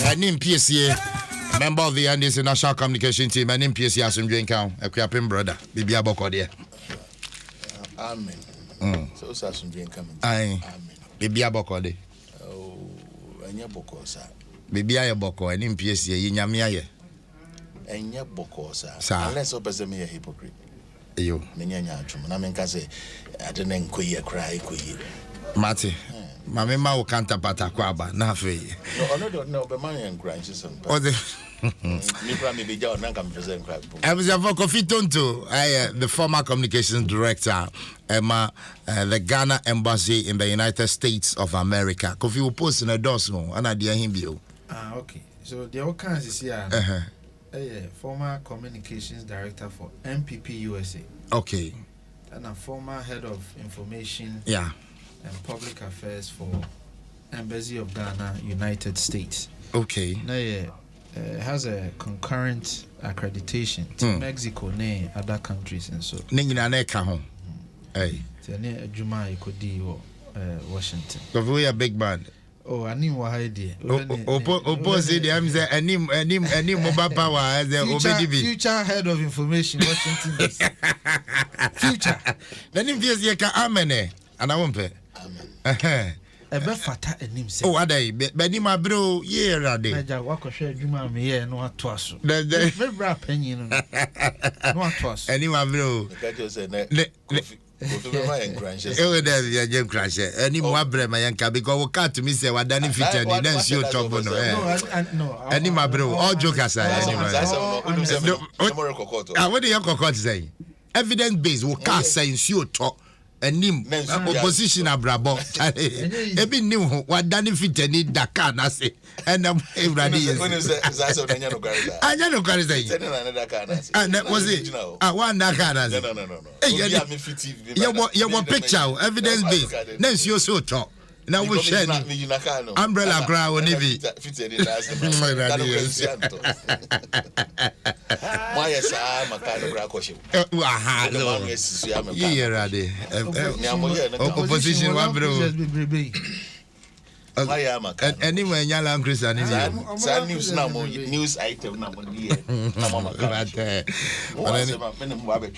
Anim PSA, member of the NDC National Communication Team, and PSA Asumdwe Count, a Kriapin brother, Bibi Abokode. Amen. So Asumdwe coming. Aye. Bibi Abokode. Oh, Anya Boko, sir. Bibi Ayaboko, and in PSA, Yinyamia. Anya Boko, sir. Unless opposite me a hypocrite. You, Minya, I mean, can say, I didn't cry. Mati. Mamma will counterpart Aquaba, nothing. No, but money and grinders. Oh, the I was a Coffee Tonto, the former communications director, Emma, the Ghana Embassy in the United States of America. Coffee will post in a dorsal, and I dear him you. Okay. So the all kinds is here. Former communications director for MPP USA. Okay. And a former head of information. Yeah. And public affairs for Embassy of Ghana, United States. Okay. Now, has a concurrent accreditation to Mexico, ne other countries, and so. Ningina neka home. Hey. Ne Juma Ikodi or Washington. So we are big band. Oh, I need one idea. Opposite the I'm say any mobile power as a future head of information, Washington. Future. Then if you say amen, and I won't pay. Ebe fata enim se. Oh, adai. Beni ma bro ye rade. Meja wako share adwuma me ye no ato aso. Me bra panyin no. No ato aso. Eni ma bro. Ka say ne. Kofi be ma en crunches. E we dey ya jam crash. Eni mo abre ma yanka because we can't me say wadani feature ni na nsi o tobo no. No. Eni ma bro all jokers are eni ma. Ah, what dey kokot say? Evidence based we can't say nsi o to. Enim opposition abrabo ebi nim ho wadani fitani Dakar na se enam evrade yes anya no kwari say na was it one Dakar na se you picture evidence based na nsi so to na we share umbrella cry woni bi Maya sa makano bra ko shi aha yeah rade opposition wa bro Maya makano anyway nyala Christian is sa news na mo news item na mo die na mo makano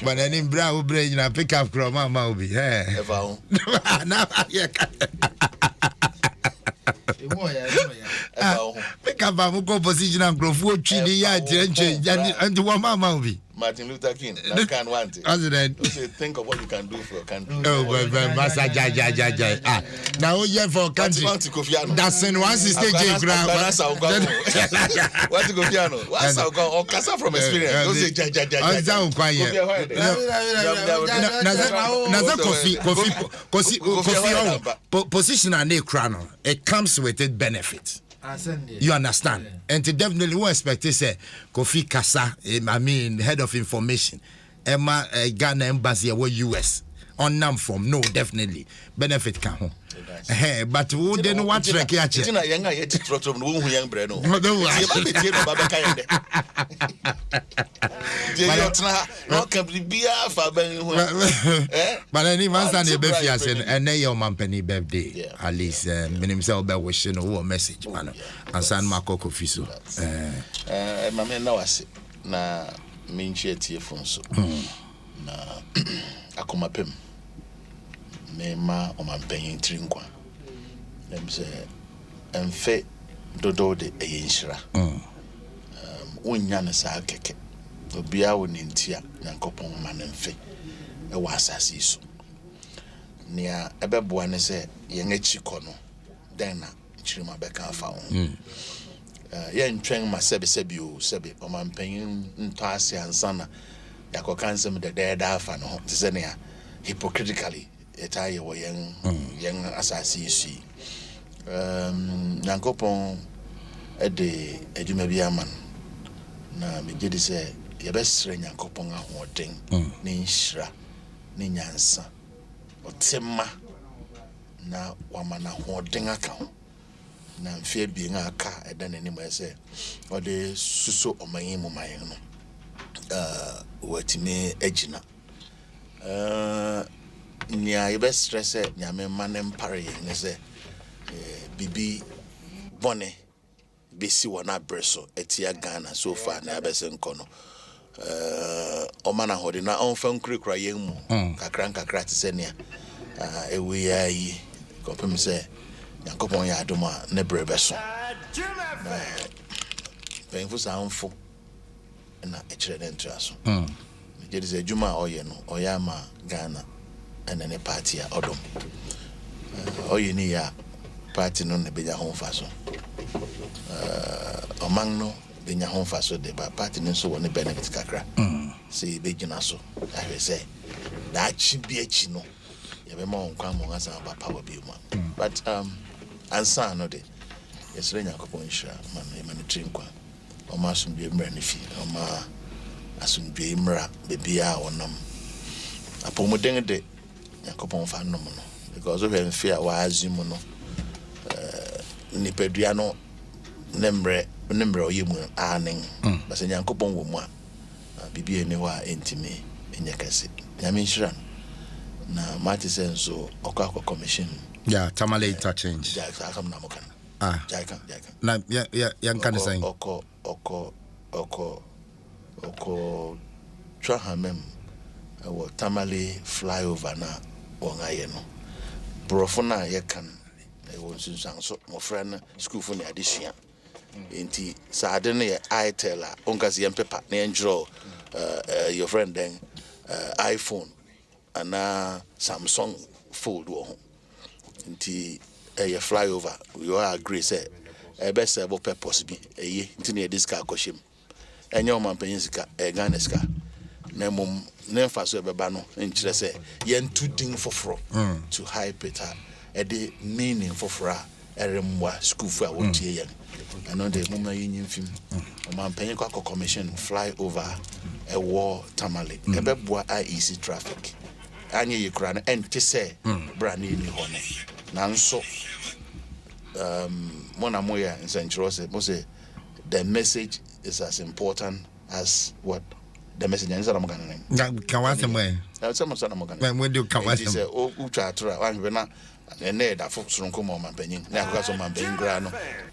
but any bra wo bra na pick up from mama obi eva ho na pick up am composition and growth twi ya change and one mama obi Martin Luther King that can want it. President. So think of what you can do for your country. Oh, but Master Jaja. Ah, now here for country. That's in one stage ground. What to Kofiano? What's our go? Kasa from experience. Don't say Jaja. Kofi position and a crown. It comes with it benefits. You understand? And to definitely won't expect to say Kofi Kasa, I mean head of information, Emma Ghana Embassy or US on nam from no definitely benefit can home. But who didn't want to track yet? It's not younger yet to trot from who young breno. But any man stand your birthday and your company birthday. At least himself by wishing a message, man. And San Marco Fiso. Mamma now I say na minchie tie fonso. Na akoma pem. Mema o mampanyin trinkwa. Dem say emfe dodo de eyinhira. Wonya ne sa keke. Obia wo ne ntia Nyankopon ma ne mfe e wa asase so. Nia ebeboa ne se yen achi kono den na chirima beka afa ho. Yen tweng ma sebe o mampanyin nto ase ansana yakoka nsem de da afa no te se ne ya hypocritically etaye wo yen asase so. Nyankopon de adwuma bi aman na megedi se yebesre Nyankopon ahoden ne nhira ne nyansa otema na wamana ahoden aka ho na mfie bi nga aka eda nanim ese ode suso omanyi mu mayen no watime agina nya yebesre se nyame manem pare ne se bibi bone besi wana breso etia Ghana so far na abese nkono omana hodi na onfa nkrikra yemu kakra tisenia ewe yayi kopem se yakopon ya Adom a ne brebeso penfu sa onfo na echire den traso jedi se juma oye no oya ma Ghana ene ne party a Adom oye ni ya party no ne beja honfa so omang no benya honfa so de ba party no so woni benefit kakra say bejina so I say that chibi echi no ye be ma onkwa mo ngasa ba power be mu but ansa no de yesre nyakopon hira man trinkwa o ma asumdwe mra ne fi o ma asumdwe mra bebia a wonam apomuden de nyakopon fa no no because of him fear wa azimu no nipadua no nemre oyemu anen base nyankopon wo mu a bibia ni wa entimi enyakase nyame hira na mati senso okwa commission tamale interchange ja kam na mokan jaika na yan kan say oko trahamem wo tamale flyover na wongaye no brofo na ye kan wo nsunsan so mo friend school fo na adesua enti saade no ye itela onkase yem paper na enjro your friend then iPhone ana Samsung fold wo ho nti ye flyover we all agree say be serve purpose bi nti na diska akohim enye o mampanyin sika Ghana sika na mum na mfa so beba no nkire say ye ntu din foforo to hype it the meaning foforo eremwa school for wotie ye and the mum na yin film o mampanyin kwa commission flyover a war tamale ebeboa IEC traffic anye yekura na ente say brand ni hone nanso mona moya nsenchiro say mo say the message is as important as what the message is am ganan kan wasem we some sana mo ganan we do kan wasem say o utwa atura wan be na ene da fo soronko mo mampanyin na akaka so mampanyin gra no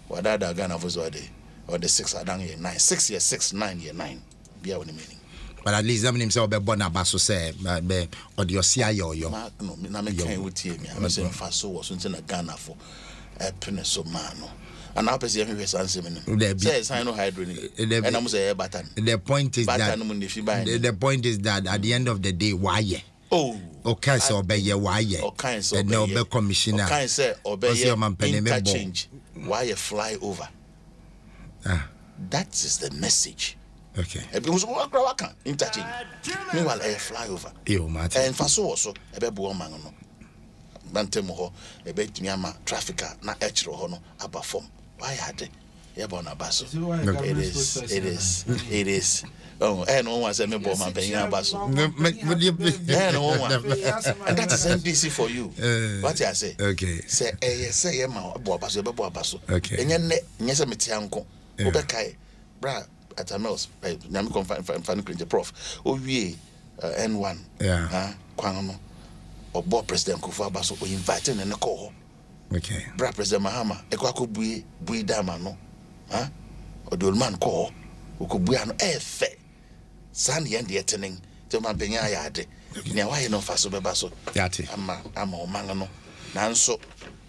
wadada Ghana fo so de or the 6 adan ye 9 6 year 6 9 year 9 bia woni meaning but at least them himself be born abaso say be odiosia yo no na me kan wutie mi am say mfa so wo so na Ghana fo epene so mano and now person here say say sign no hydro and am say batan the point is that the point is that at the end of the day why okay so obey why and no be commissioner okay say obey interchange why fly over that is the message. Okay. Because what can interchange. Meanwhile, a flyover. And for so, a bebo man no. Bantemo, a bit miama trafficker, na etro hono, above form. Why had it? Yabona basso. It is. Oh, and no one said me bomb and paying a basso. And that is NDC for you. What I say? Okay. Say, Emma, Bobasso. Okay. And yes, a metianco. Obekai, bra. At a mouse, Nam confine prof. Oh, we N1. Quanono or Bob President Kufa Basso or inviting in a call. Okay. Bra President Mahama, a quaco bui damano, or the old man call, who could be an F. Sandy and the attending to my Benyayade. Now, why no faso bebasso? Yati. I'm all mangano. Nanso,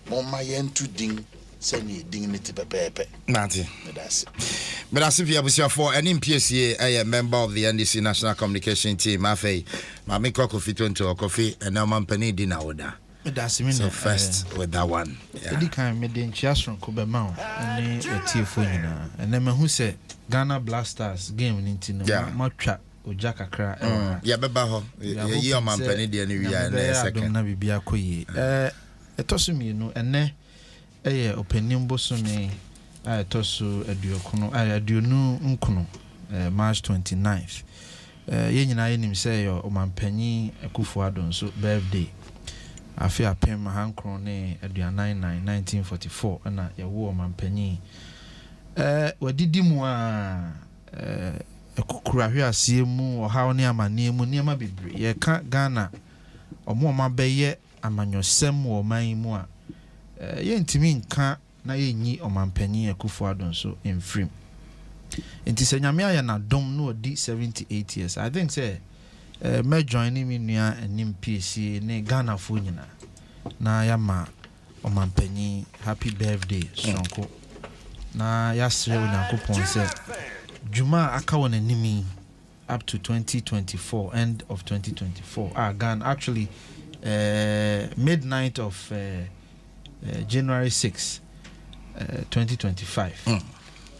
Moma yen to ding. Send dignity pepe. Nanti. That's it. But as if you have for an MPSA, a member of the NDC National Communication Team, Mafe, Mami Coffee to coffee, and now Mampani dinner order. So first with that one. Edi kan me den chiasron ko be ma and etiefo nyina. And then who say Ghana Blasters game ninti no matwa oja kakra. Ya beba ho. Ye o Mampani de ni wi ya na second. Na bibia koyi. Etosumi no ene opening bosome tosu eduokono aduonu nkono March 29th ye nyina ye nim say yo omampanyi Akufo Addo so birthday afi apem hankron ne aduanan 1944 na ye wo omampanyi wadidi mu a ekukura hwe asie mu ohaw ne amane mu niam bebre ye ka Ghana omo mabeye amanyosem wo man mu a ye ntimi nka na yenyi Omampenyi Akufo-Addo so in frame. Nti se nyame aye na dom no di 78 years. I think say me joining me nua anim PSC ne Ghana fo nyina na yama Omampenyi happy birthday sonko. Na yasre Onyankopon say Juma aka won animi up to 2024, end of 2024. Ghana actually midnight of January 6, 2025.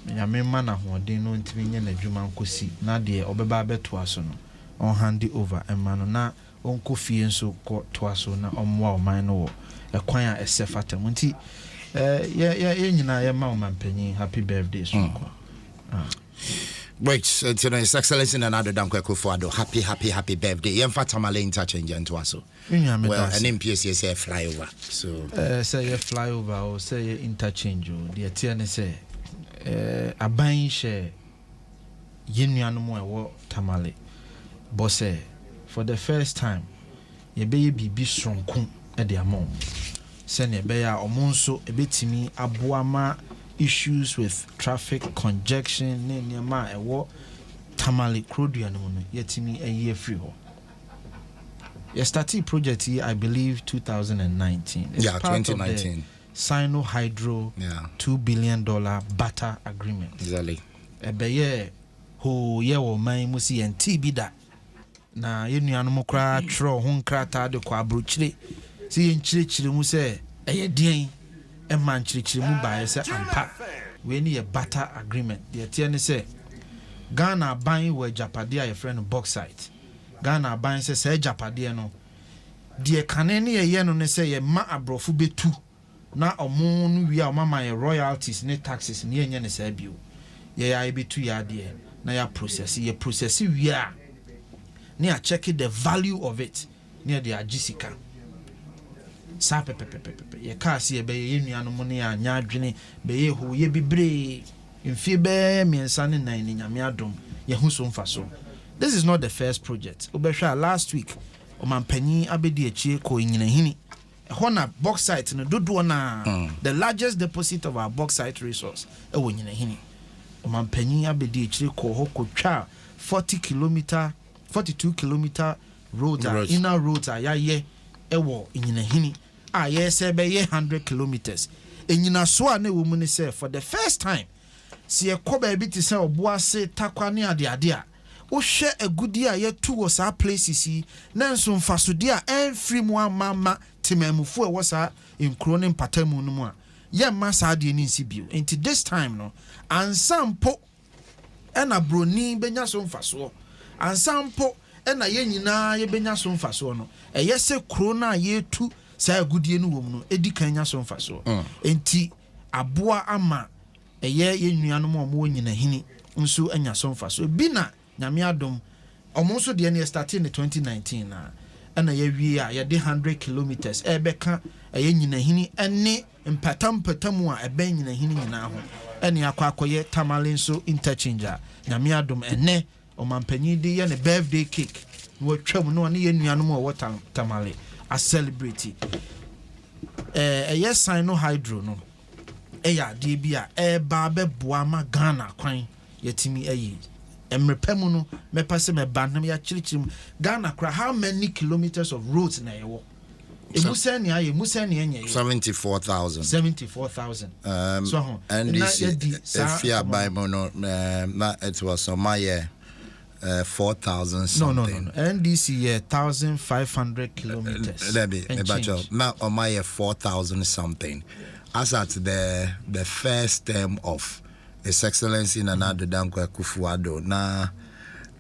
Nyame ma na hoden no ntimi nye na dwuma nkosi na de obeba beto aso no on hand over emma no na onko fie nso ko to aso na omwa oman no wo ekwan a esefata nti ye nyina ye ma Omampenyi happy birthday so ko. Wait, so His Excellency Nana Adom Akufo-Addo, happy birthday. Yen fatamale interchange and Dwaso. Well, an MPSC say flyover. So say a flyover or say interchange. The TN say aban share yenuanom ewo tamale. But say for the first time ye be bibi stronko e de amon. Say ne be ya omonso ebetimi aboama issues with traffic congestion ne niema ewo tamale kroduanom no yetimi eye free ho. You started project here, I believe, 2019. It's yeah, part 2019. Of the Sino Hydro $2 billion butter agreement. Exactly. Ebeye ho ye wo man musi enti bi da. Na yenu anu kra tro ho nkrata de kwa abrochire. Si yenchire mu se eye den e man chire mu ba se ampa. We ni ye butter agreement. The tie ne se Ghana ban we Japade a friend bauxite. Ghana ban se Japade no de kanene ye no ne se ye ma abrofu betu na omo no wi a mama ye royalties ne taxes ne yenye ne sa bio ye ya betu ya de na ya process wi a ne a check the value of it ne de agisika sa pepepepepe ye ka se ye be ye nuanom ne anya adwene be ye ho ye bibre mfie be miensa ne nan ne nyame adom ye hu so mfa so. This is not the first project. Obesha last week Omampenyi abedi echie ko nyinahini hona bauxite no dodo na the largest deposit of our bauxite resource e wo nyinahini. Omampenyi abedi echie ko hoko twa 42 kilometer road inner roads ayaye e wo nyinahini a ye be ye 100 kilometers enyina so a na wo mu ne say for the first time si e ko ba bi ti say oboase takwane ade a wo hwe agudi a yetu wo sa places yi na nso mfasode a enfri mu amama temamufu e wo sa enkro ne mpatamu no mu a ye ma sa ade ni nsi bio enti this time no ansampo ena broni benya so mfaso ansampo ena ye nyina ye benya so mfaso no eye se kro na yetu sa agudie no wo mu no edi kan nya so mfaso enti aboa ama eye ye nuanom omo nyina hini nso anya so mfaso bi na nyame adom omonso de ne started in 2019 na ana ye wi a ye de 100 kilometers ebeka eye nyina hini ene mpatamu a ebe nyina hini nyina ho ene akwakoye tamale so interchange nyame adom ene Omampenyi de ye ne birthday cake wo twam no ne ye nuanom o tamale a celebrate eye Sino Hydro no eya de bia ba beboa ma Ghana kwan yetimi ayi emrepemu no mepase me banam ya chirichirim Ghana kra how many kilometers of roads na yewo emusani aye musani enye 74,000 so and this if you buy mono na it was on my 4,000 something no and this year 1,500 kilometers now on my 4,000 something as at the first term of His Excellency Nana Adom Akufo-Addo na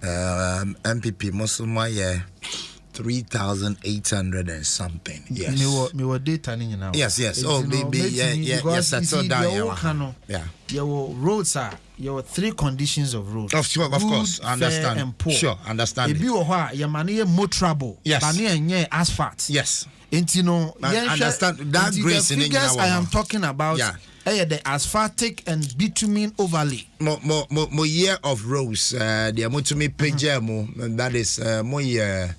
MPP Musuma 3,800 and something. Yes. Me were data ni now. Yes. Oh, baby, yes. That's all down. Yeah. Your roads are your three conditions of roads. Of course, I understand. And poor. Sure, understand. If you are your money more trouble. Yes. Bani asphalt. Yes. And you know, understand that grace in figures I am talking about. Yeah. The asphaltic and bitumen overlay. Mo year of roads. The amount to me page that is more year.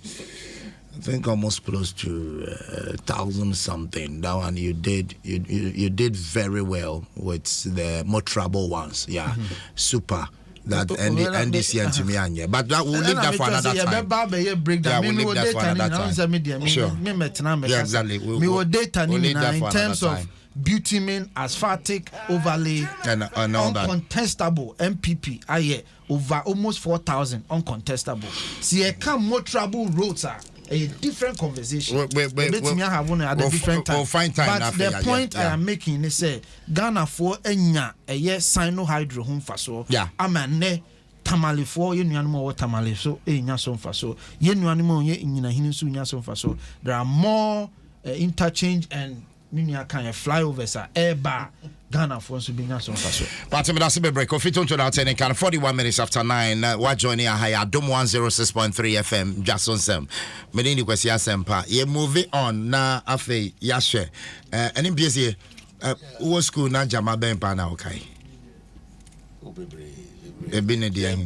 I think almost close to 1,000 something. That one you did very well with the more trouble ones. Yeah, super. That NDC and to me, but that we'll leave that for another time. Yeah, we'll leave that for another time. Sure. Yeah, exactly. We'll leave that in terms of bitumen, asphaltic overlay, and all that. Uncontestable MPP. Over almost 4,000 uncontestable. See, I come more trouble roads are a different conversation. We'll find time. But the point I am making is say Ghana for enya a yes hydro home faso. Yeah. Amane tamale for you animal tamale so enya son faso. Yenu animal ye inina hinisu nya son faso. There are more interchange and Ninia kind of flyovers are air bar. Ghana for us to be national faso. But I'm going to break. If you don't know that, kind of 41 minutes after 9. What joining a high Adom 106.3 FM. Dwaso Nsem. Me ni kwesi asempa. Ye moving on na afe yashe. Any busy. What school na jama ben pa na okay. Ebine di ani.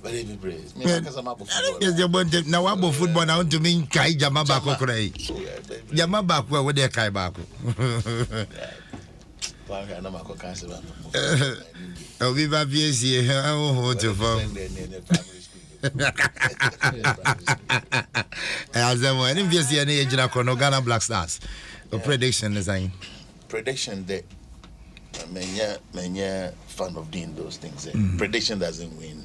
Very brave. Yes, you want now about football now to mean Kai Jama Bako Cray. Jama Bako, where they Kai Bako. Oh, we have here. Oh, to form. As I want to be any age of Ghana Black Stars. A prediction design. Prediction that many fan of doing those things. Prediction doesn't win.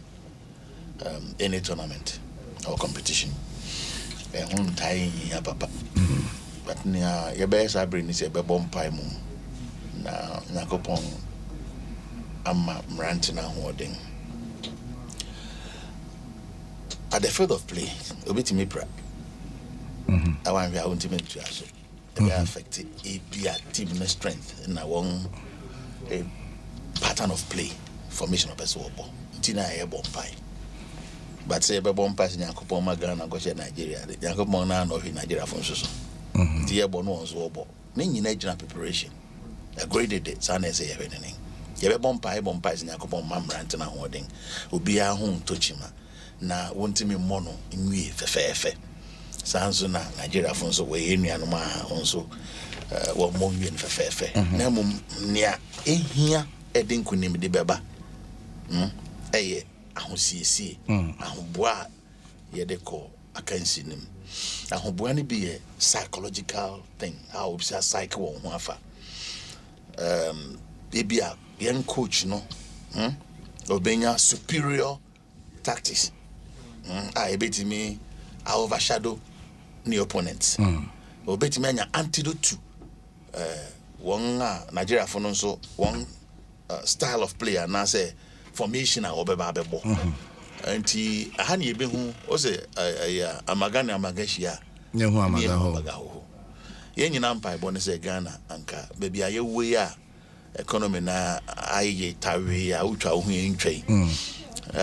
Any tournament or competition. But your best I bring is a bomb pie moon. Now, Nakopon, I'm ranting and hoarding. At the field of play, a bit me prep. I want to be ultimate to us. They are affected a team strength and I want a pattern of play, formation of a swap. Tina a bomb pie. But say be bomb pass Nyankopon Magana go share Nigeria. Nyankopon na no fi Nigeria fon so. Ti ye bo no onzo obo. Me nyina gina preparation. A graded it sa na say ye hwenenin. Ye be bomb pass Nyankopon mamrant na hoden. Obi a ho ntochima na wontimi mono nwie fefefe. Sanso na Nigeria fon so we enuano ma onso wo mo nwie fefefe. Na mum nia ehia edin kunim de beba. Eye ahosiesie ahoboa ye de ko akansi nim ahoboa ne be a psychological thing how we say psyche won ho afa bibia young coach no obenya superior tactics ebetimi overshadow the opponents obetimi anya antidote to one Nigeria for no so one style of play and say formation a obeba bebo anti ahani ebe hu o se amagana amagashia ne hu amagaho ye nyina mpa ebo ne se Ghana anka baby aye we a economy na aye tawe a utwa hu ntwai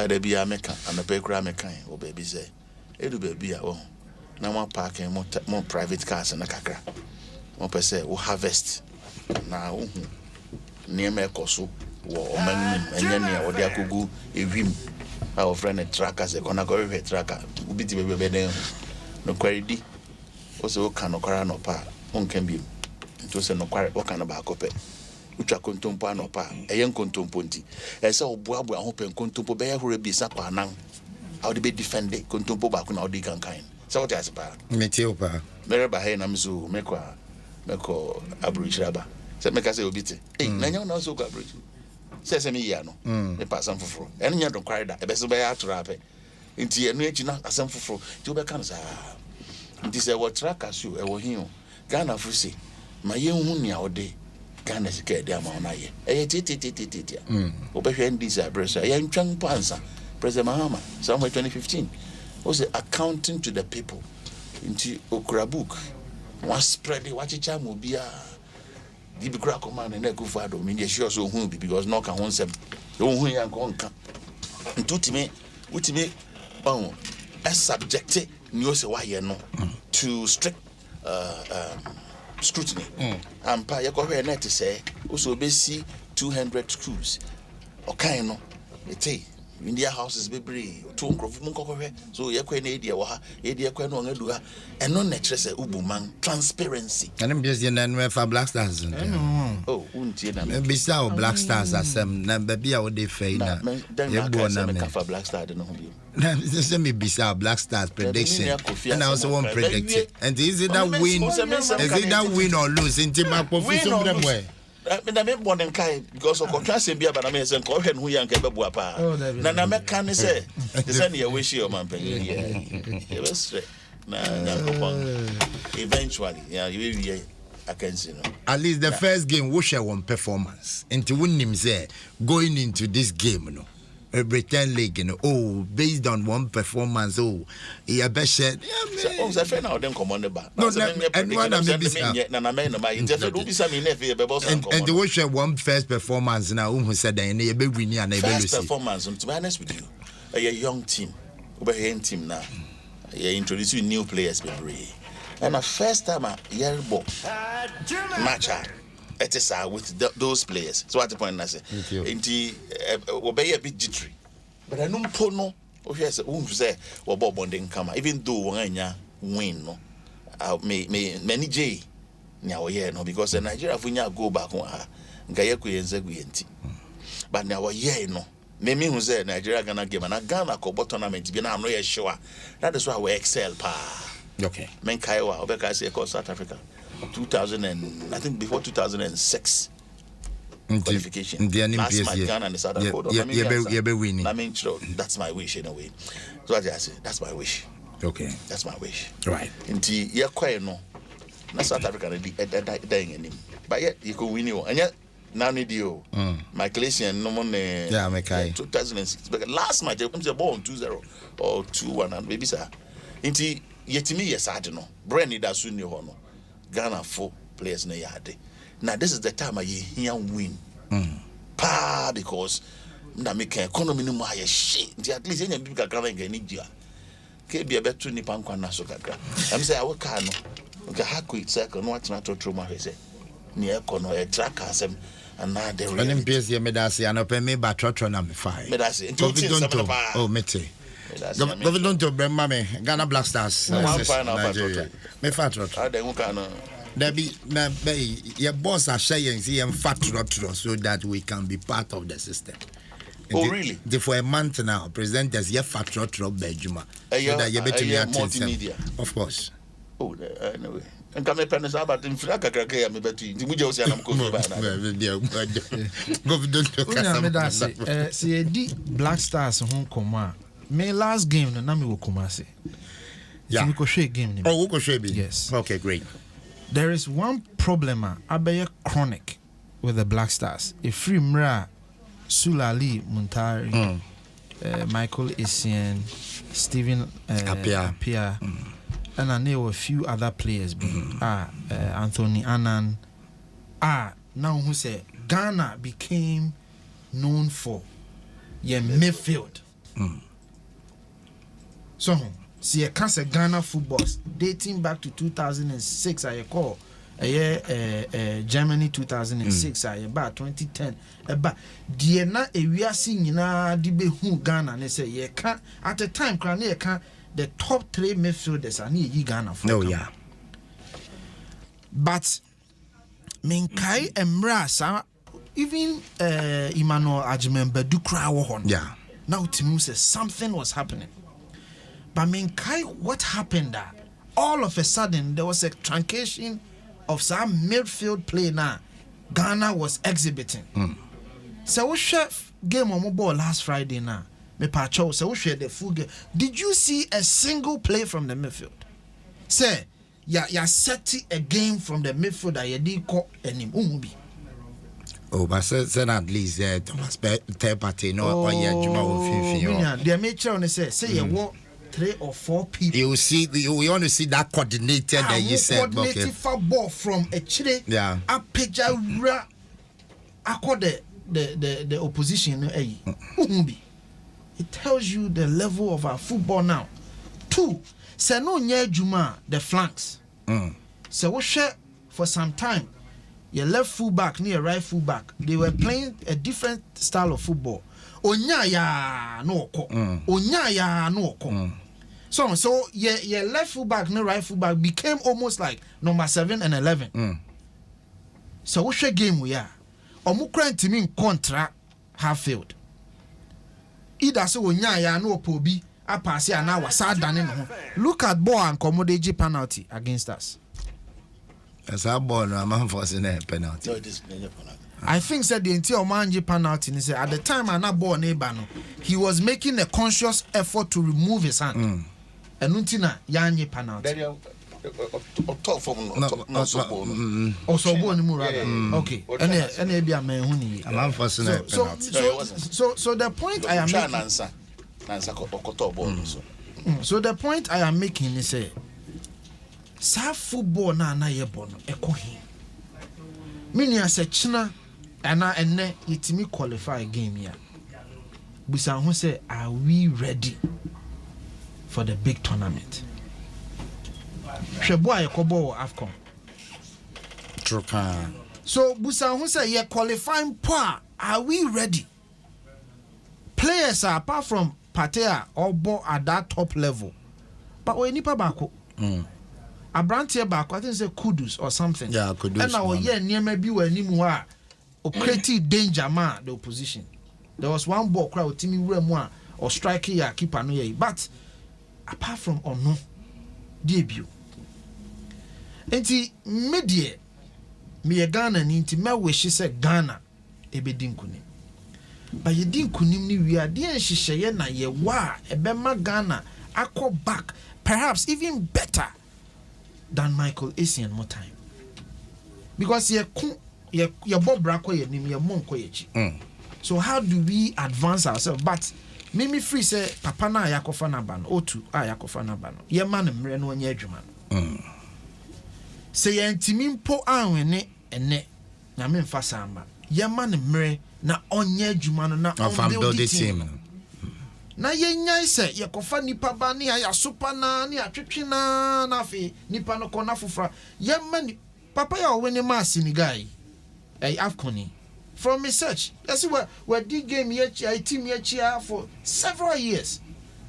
da bia meka anape kura meka o baby say edu baby a wo na mo parking mo private cars na kakra mo pese wo harvest na hu niam ekoso wo oman enye odi akogu ewim our friend trackers e kona go we tracker ubiti bebe den no kwaridi o se o kan no kwara no pa on kan bi nto se no kwara o kan ba akope utwa kontompo anopa eye kontompo nti e se oboabo ho pe kontompo be ye hore bi sa kwa nan how de be defend kontompo ba ko na odi kan se what as pa metio pa mere ba he na mso meko abruchiraba se meka se obiti na nya na so ko abruchi se me ya no me pa sam foforo ene nya don kware da e be se be ya atura pe nti enu echi na asam foforo ti obe kan sa nti se wo trackers you e wo hin Ghana fusi ma ye hu nia ode Ghana sika de ama ona ye e titi obehwe ndisi abresa ye ntwan pansa President Mahama somewhere 2015 was accounting to the people nti okura book was spread wachicha mo bia di bi kura command na Kufu Adom me sure so hu bi because no kan honsem hu yan ko nka ntutime utime on subject ni o se wa ye no to strict scrutiny ampa ye ko hwe net say o so obesi 200 schools okay no ete India houses be brave, 2 crofum, so you're quite idea, idea quite on a dua, and no natural ubuman transparency. And I'm just in for Black Stars. Oh, beside Black Stars as some number be our day fade. You're born a Black Star, don't know. Let me beside Black Stars prediction. And I also won't predict it. And is it that win? Is it that win or lose in Timor Professor way? I mean, born in Kai because of contrast in Bia, but I mean, and call him who young Kebabuapa. Nana can say, the send you wish you, man. It was straight. Eventually, yeah, you I can see. At least the first game, we share one performance. Into win him say going into this game, no. A Britain League, based on one performance, he best said, oh, the friend now then command the bar. No, and one of and the watch one first performance now, who said they may be winning and first performance. To be honest with you, a young team, over here team now, you introduce you new players, and a first time a year match. It is with those players. So at the point I say, indeed, obey a bit jittery. But I don't know. Yes, say, or Bob Bonding come, even though one win, no, many J. Now, yeah, no, because the Nigeria, when you go back on her, Gayaku and Zaguenti. But now, yeah, no. Name who said Nigeria gonna give an Ghana co tournament, be now no sure. That is why we excel, pa. Okay. Men Kaiwa, Obeka say, South Africa. 2000 and I think before 2006 qualification. Last my Ghana and the South Africa. Winning. I mean, that's my wish in a way. So I say that's my wish. Okay, that's my wish. Right. Into you're quite no. Not South Africa dying in him, but yet you could win you. And yet now need you. My Galatian no one. Yeah, my Kai. 2006. But last match I'm born 2-0 or 2-1 and maybe sir. Into yet to me yes I don't know. Brandy that soon you honor. Ghana 4 players na yade. Now this is the time I hear win. Because na make economy no more shit. At least any big Ghana get Nigeria. Ke be better ni pankwa na so kakra. I'm say I work no. Okay, how quick circle no what na to trauma he say. Ni econo e track asem and now the when him PS here me da say anope me ba trotro na me fine. Me da say. Oh, mete. Government to Bremma me Ghana Black Stars. Nigeria. Me fat trotro. I don't know. There be your boss are sharing see and fat trotro so that we can be part of the system. Oh really? For a month now, presenters your fat trotro Bejuma. So that you better be multimedia. Of course. Oh, anyway. And come up about in Fraka Kaka, me better. We just say I'm going to see Black Stars home come. My last game na nami wo Kumasi. Yeah. So game. Oh, Ukoshebi. Yes. Okay, great. There is one problem abeye chronic with the Black Stars. If free Mra, Sulali Muntari, Michael Essien, Stephen Apia, and I know a few other players. Anthony Annan. Now who say Ghana became known for your midfield. So, see a cancer Ghana football dating back to 2006. I call Germany 2006. I about 2010. But Diana, we are seeing na dibe who Ghana. And they say, yeah, can at the time, the top 3 midfielders are near Ghana. Oh, yeah. But Minkai Emra, even Emmanuel Ajmen Bedukra Wahon. Yeah. Now Timu says something was happening. But Minkai, what happened there? All of a sudden, there was a truncation of some midfield play now. Ghana was exhibiting. So we chef game on mobile last Friday now. Me pacho, so we share the full game. Did you see a single play from the midfield? Say, ya set a game from the midfield that you did call any umbi. Oh, but said at least Thomas third party no Juma will they make sure and say you want 3 or 4 people. You see, you want to see that coordinated that you said. Coordinated football from a Chile. Yeah. A picture. I call the opposition. It tells you the level of our football now. 2, say no nye Juma the flanks. So we share for some time. your left fullback near right fullback. They were playing a different style of football. Onyaya no ko. Onyaya no ko. So your left fullback and right fullback became almost like number 7 and 11. So what's your game we are? Omukran team in contra half field. Either so onyaya no pobi a pass ya na wasa dane no. Look at ball and commodity penalty against us. As our ball no man forcing a penalty. No, it is penalty. I think said the entire manji penalty and at the time I not ball neighbor no, he was making a conscious effort to remove his hand. And untina yanyi penalty. Okay. And be a man huni. I'm forcing a penalty. So the point I am making. So the point I am making is sa football na ye bono ekohi. Mini ase china ana enne yitimi qualify game ya. Busa ho say, are we ready for the big tournament? Shebo aye kobo AFCON. Troka. So busa ho say ye qualifying poa, are we ready? Players are apart from Patea or bo at that top level. But we nipa bako. Abrantie back, I think say Kudus or something. Yeah, Kudus. And now near maybe when nimu or creative danger man the opposition. There was one ball crowd Timmy Remwa or striking ya keeper no ye. But apart from ono debut. Enti media me Ghana ninti me wish say Ghana ebedin kunim. But ye din kunim ni we are dey nhihye na ye wa ebema Ghana akọ back perhaps even better than Michael Essien more time. Because ye bob brako ye nim ye monko ye chi. So how do we advance ourselves? But mimi free say papa na yakofa na ba no otu yakofa na ba no. Ye man mre no anya adwuma no. Say ye ntimi mpo anwene ene na me mfa samba. Ye man mre na anya adwuma no na on build the team. Na yenya se yekofa nipa ba ne ya sopa na ne atwetwe na afi nipa no kona fofra yemma ni papa ya we ne ma Senegal AFCON from research that's where the game here team here for several years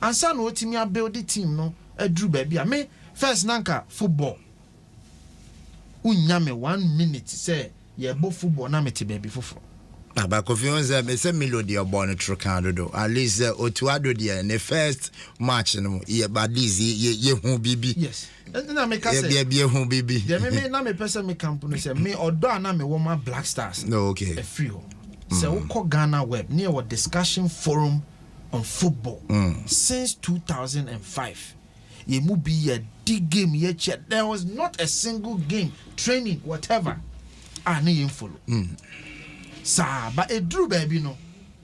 and san no team ya build the team no adru ba bia me first nanka football unyame 1 minute say ye bo football na mete ba bi foforo. But confusion me say melody born Trocado do at least Otuado there in the first match no ye but this ye hu bibi. Yes. Na me ka say ye hu bibi. Dey me na me person me camp no say me odo na me woman Black Stars. No okay. A free ho. Say we call Ghana web near our discussion forum on football since 2005. Ye mu be a big game ye chat. There was not a single game training whatever. Na yin follow. Sa but a drew baby no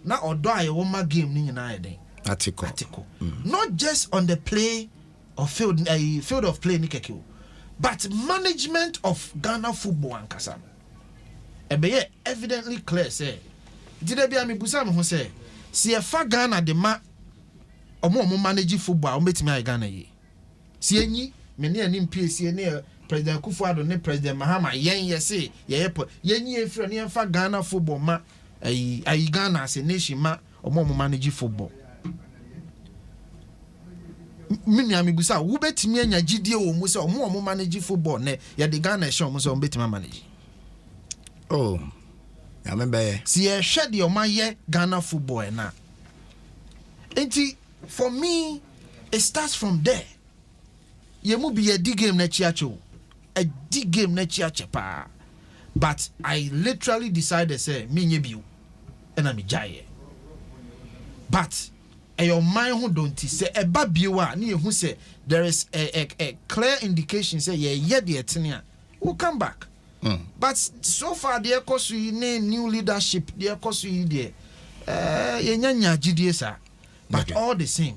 na odo aye woma game ni nyina yeden article not just on the play of field of play ni keke but management of Ghana football and kasa ebe evidently clear say did be am busa me ho say si e fa Ghana de ma omo manage football o metimi aye Ghana ye si enyi me ne ani mpie ne President Kufuor ne President Mahama yen yese yenyi efro ne fa Ghana football ma ayi Ghana as a nation ma omo manage football. Mini amibusa wo betimi anya gidie wo mu se omo manage football ne ye de Ghana ehye omo se omo betimi manage. Oh. Ya membe. Si e hwe de omo ye Ghana football na. Enti for me it starts from there. Ye mu be a dig game na chiacho. A dig game na chiache pa. But I literally decided say me nye biu and I'm jaye. But your mind who don't say a babiwa ni who say there is a clear indication say ye the etenia will come back. But so far the ekosu new leadership the ekosu there ye nyanya gidie sa. But all the same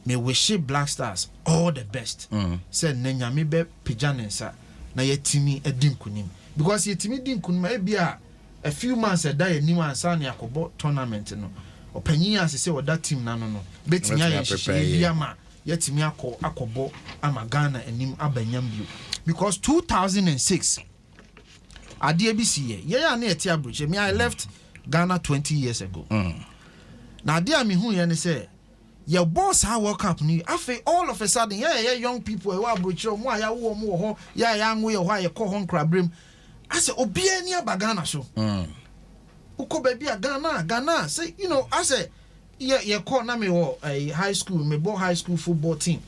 me wish Black Stars all the best. Say nenya me be pijanensa na yetimi edim kunim because yetimi dim kunim e bia a few months a day ni ansa na yakobo tournament no opanyin asese o that team na no betimi aye bia ma yetimi akobo ama Ghana enim abanyam bio because 2006 Ade abisi ye na eti abroche. Me I left Ghana 20 years ago. Na ade a me hu ye ne say your boss ha World Cup ni afi all of a sudden young people e wa abroche mo aya wo mo ho ya anwo ye ho aye ko ho nkrabrem. I say obi ani aba Ghana so. Uko baby a Ghana say I say ye call na me wo high school me bo high school football team.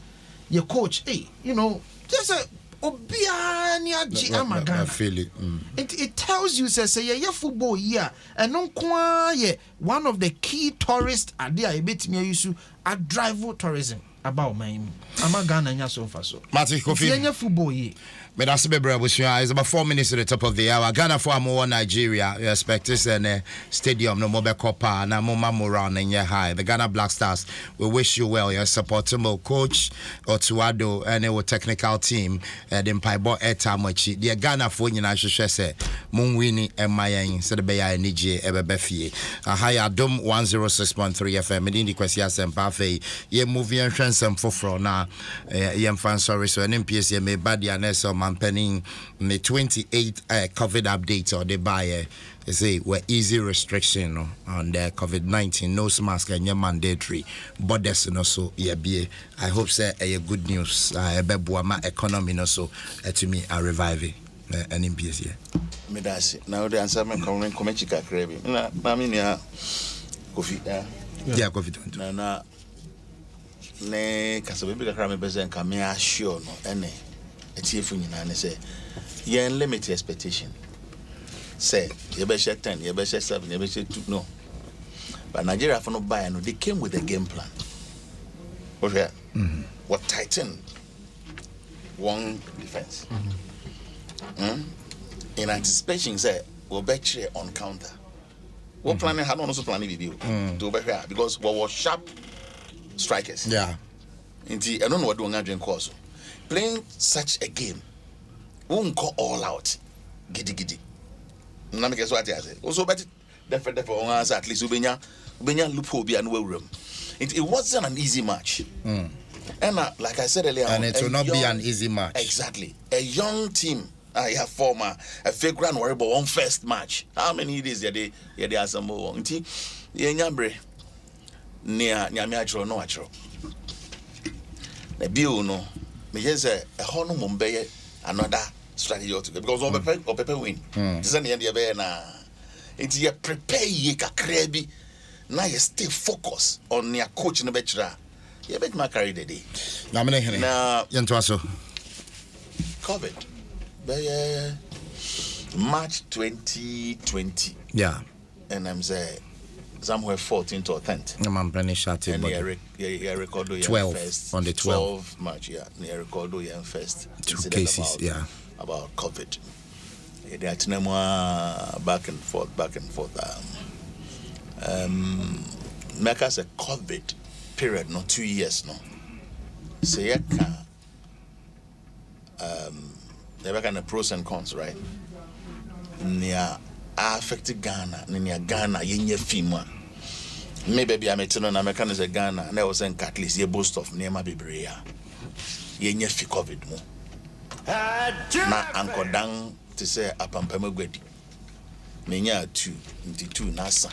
Your coach just a obia ni aji ama Ghana. It tells you say ye football year and non kwa ye one of the key tourist idea e betimi use a drive tourism about my ama Ghana nya so far so. Martin Kofi. Ye football year. But that's it's about 4 minutes to the top of the hour. Ghana for more Nigeria. You expect this in stadium no more Copa na more moran in your high. The Ghana Black Stars. We wish you well. Your supporting coach Otuado and our technical team. The Mpaibo Etamochi. The Ghana for you should say Mungwini and Mayan so the Bay Nije Ebefie. A high Adom 106.3 FM. In the question and parfait. Ye movie entrance and for now. Yem fan sorry so an MPS may bad the Penning the 28 COVID update or they buy they say we're easy restriction on the COVID-19 nose mask and your mandatory but that's also be I hope say a good news bebuama economy also to me are reviving an MPS here. Medasi now the answer me come chika krebi na me nia Kofi yeah Kofi na ne kaso be kakra me beze nka me assure no ene etifu nyina ne say ye limit expectation say you be share 10 you be share 7 you be share 2 no but Nigeria for no buy no they came with a game plan okay what tighten one defense in anticipation say we be cheer on counter what planning had also planning video to be here because we were sharp strikers inti I don't know what doing again course playing such a game won't go all out giddy na me guess what I say also but therefore at least ubenya loophole be and room it wasn't an easy match and like I said earlier and it will not be an easy match exactly a young team I have former a fake grand worry about one first match how many days they assemble nti ye nyambre nia nyame achro no achro na bio no me say a hono mombe another strategy altogether because on paper win this is the end be na it you prepare ye kakra bi na you stay focus on your coach no betra you bet ma carry the day na me hene na yento aso COVID by March 2020 and I'm say somewhere 14th or 10th. I'm planning shot and I record 12 first on the 12 March, I record first 2 cases, about COVID. They are back and forth. Make us a COVID period, no 2 years, no. Say there are kind of pros and cons, right? Near affected Ghana, near Ghana, yenye fima. Maybe I'm a ten on American as a Ghana, and I was in at least ye boast of near my baby. Yenye fi COVID mo. Na anko dang to say apampema gwedi. Menya 2, into 2 nasa.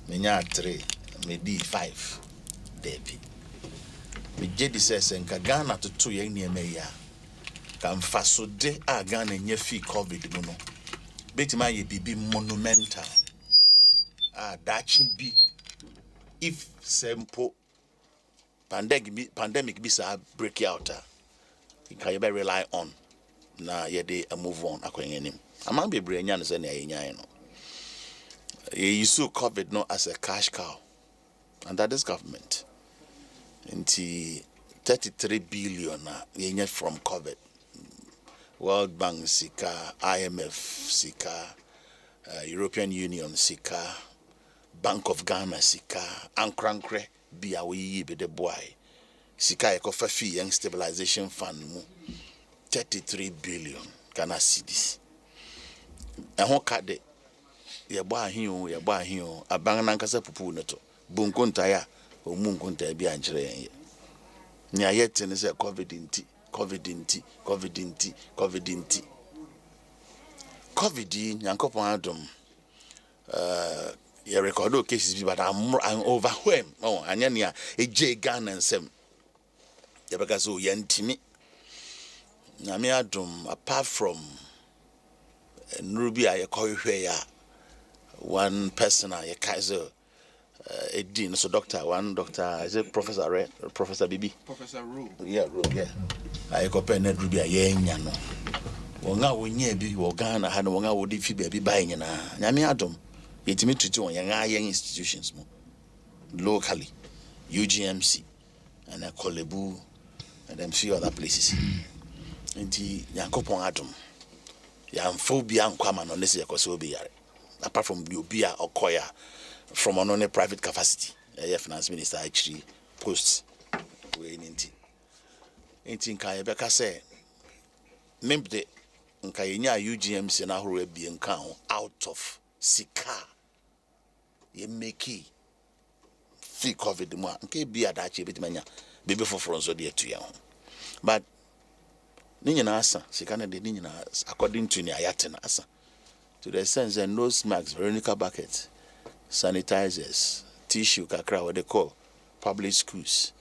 Menya 3, maybe 5. Debi. Me jedi says enka Ghana to 2 yen near me ya. Kam faso de a Ghana nye fi COVID mo no. Betima ye bibi monumental. Dachi bi if simple pandemic be sa break out you can be rely on na ye dey move on akwenye nim among be brenya no say na ye nyan no ye use COVID no as a cash cow under this government into 33 billion na ye nya from COVID World Bank sika IMF sika European Union sika Bank of Ghana sika ankrankre bia we be the boy sika ekofa fee young stabilization fund mu 33 billion Ghana cedis ehon kade ye bo ahin o aban na nkasa pupu neto bunkunta ya o munkunta bia nkyere yen ni ayete ne se COVID inti COVID nyankopon adom you record cases but I'm overwhelmed. Oh, anyania a J gun and sem. Yabakazo yantimi. Nami adom apart from Nrubi I call you one person I kaiser a dean so one doctor is it Professor Bibi? Professor Rule. Yeah, Rule, yeah. I go pen Ruby a yanyano. Wonga wonye bi wogana ha no wonga wodi fi baby buy nyina. Nyame adom. Yetimi tutu on young institutions locally, UGMC and Kolebu and then few other places. Nti Yankopon adom. Yamphobia nkwama no nese yakoso obi yare. Apart from Biobia or Koya from on a private capacity. Finance minister actually posts we nti. Nti nka yebeka say membe nka yenya UGMC na horo abi nka out of sika ye make free COVID mo nke bia da che betimanya bebe for nso de atu ya ho but ni nyina asa sika na de ni nyina according to ni ayate na asa to the sense that nose masks, Veronica buckets, sanitizers, tissue kakra what they call public schools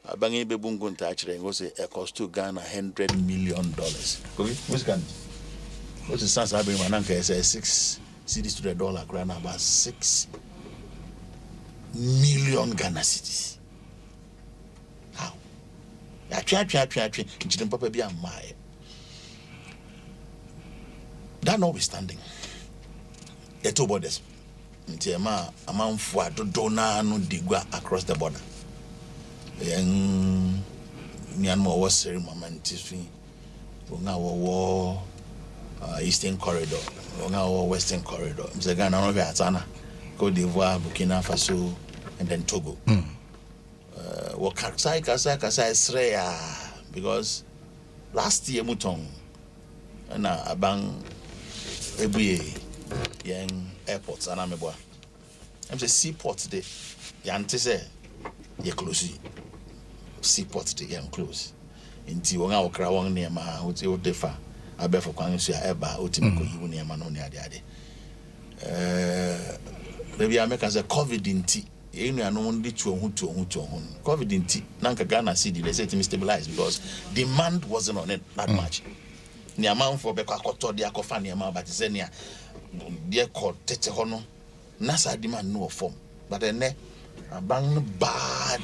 abangi be bungun ta achire ngo say e cost to Ghana $100 million. Okay, which can what is sense abi mananka say 6 cedis to the dollar grand about 6 million Ghana cedis. How? Ya twa nchire papa bi amaye. That notwithstanding, eto borders nti ma amanfo adodo na no digwa across the border. Yang Myanmar was ceremony wonga wo Eastern Corridor, wonga wo Western Corridor. Mse Ghana no via Tana, Cote d'Ivoire, Burkina Faso, and then Togo. Wo kasai sreya because last year mutong na abang ebuye yang airports anamebwa. I'm say seaport de yante say ye close seaport de yan close. Inti wonga okra won niema oti odefa abefo kwan so ya eba otimi ko yiwu niema no ne ade maybe I make as a COVID inti enu anu ndi tuohu COVID inti nanka Ghana city they say to stabilize because demand wasn't on it that much. Ni amount for beko akoto de akofa niema but say nia de ko tete ho no nasa demand no form but ene abang bad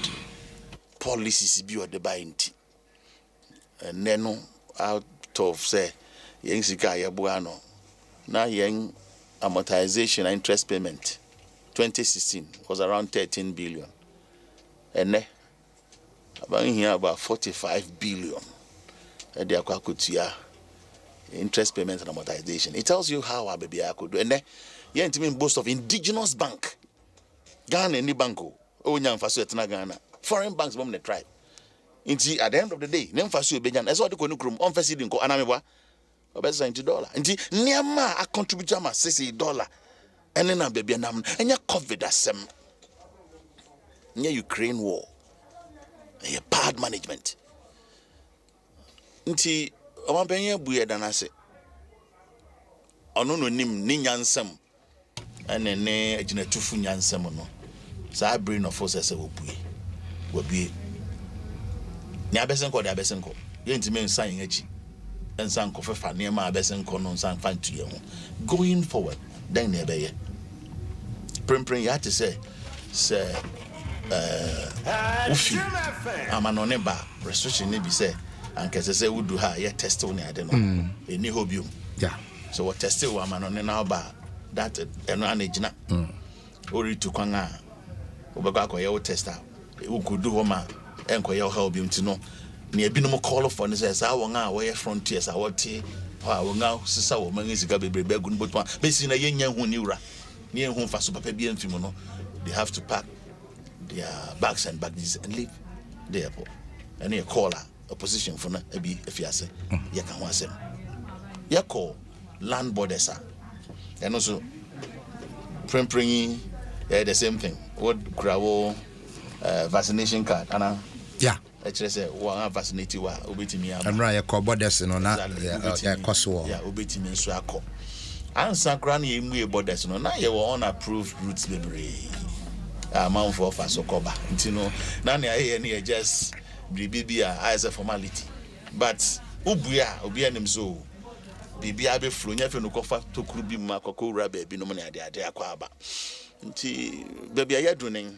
policies bi o de ba inti and then out of say yen sika yeboa no na yen amortization and interest payment 2016 was around 13 billion and about here about 45 billion and they are interest payment and amortization. It tells you how our baby I could do and yen to mean boast of indigenous bank Ghana any banko o nyam faso etna Ghana foreign banks bomb the tribe. Inti at the end of the day nemfaso obenyan eso de konu krum on fasi din ko anamebwa obesa $90 nti niama a contribute ama $60 ene na bebia nam enya COVID asem nya Ukraine war a bad management nti omampenye buye danase ono no nim ni nyansam ene ne agina tufu nyansam no sa brain of forces obuye ni abesenko de abesenko yentime nsan echi nsan ko fefa ne ma abesenko no nsan fantu ye ho going forward then ne beye prempren ya to say ufi amanone ba restriction ne bi say ankese say wudu ha ye test one ade no eni hobium yeah so what test we amanone na ba that eno anagina ori to kwan a obekwa akoye wo tester ukudu ho ma enko ye help him to know ne ebinom call for ne say sa won a we frontiers a wote ha won a sisa wo man sika bebrebe agun botwa besi na yenya hu ni wura ne hu fa so papa bi amfim no they have to pack their bags and baggies and leave the airport and a caller opposition for na abi afiase ye kan ho asem ye call land borders and also the same thing what grawo vaccination card ana yeah actually say one vaccinated wa obetimi aba amra ye ko borders no na cost war yeah obetimi nso akọ ansa kran ye mu borders no na ye were unapproved routes bebre amount for so koba ntino na na ye just bibia as a formality but obia nim so bibia be flow nya fe no kofa tokuru bi mu akoko wura ba bi no na ade akwa aba nti bibia ye dunen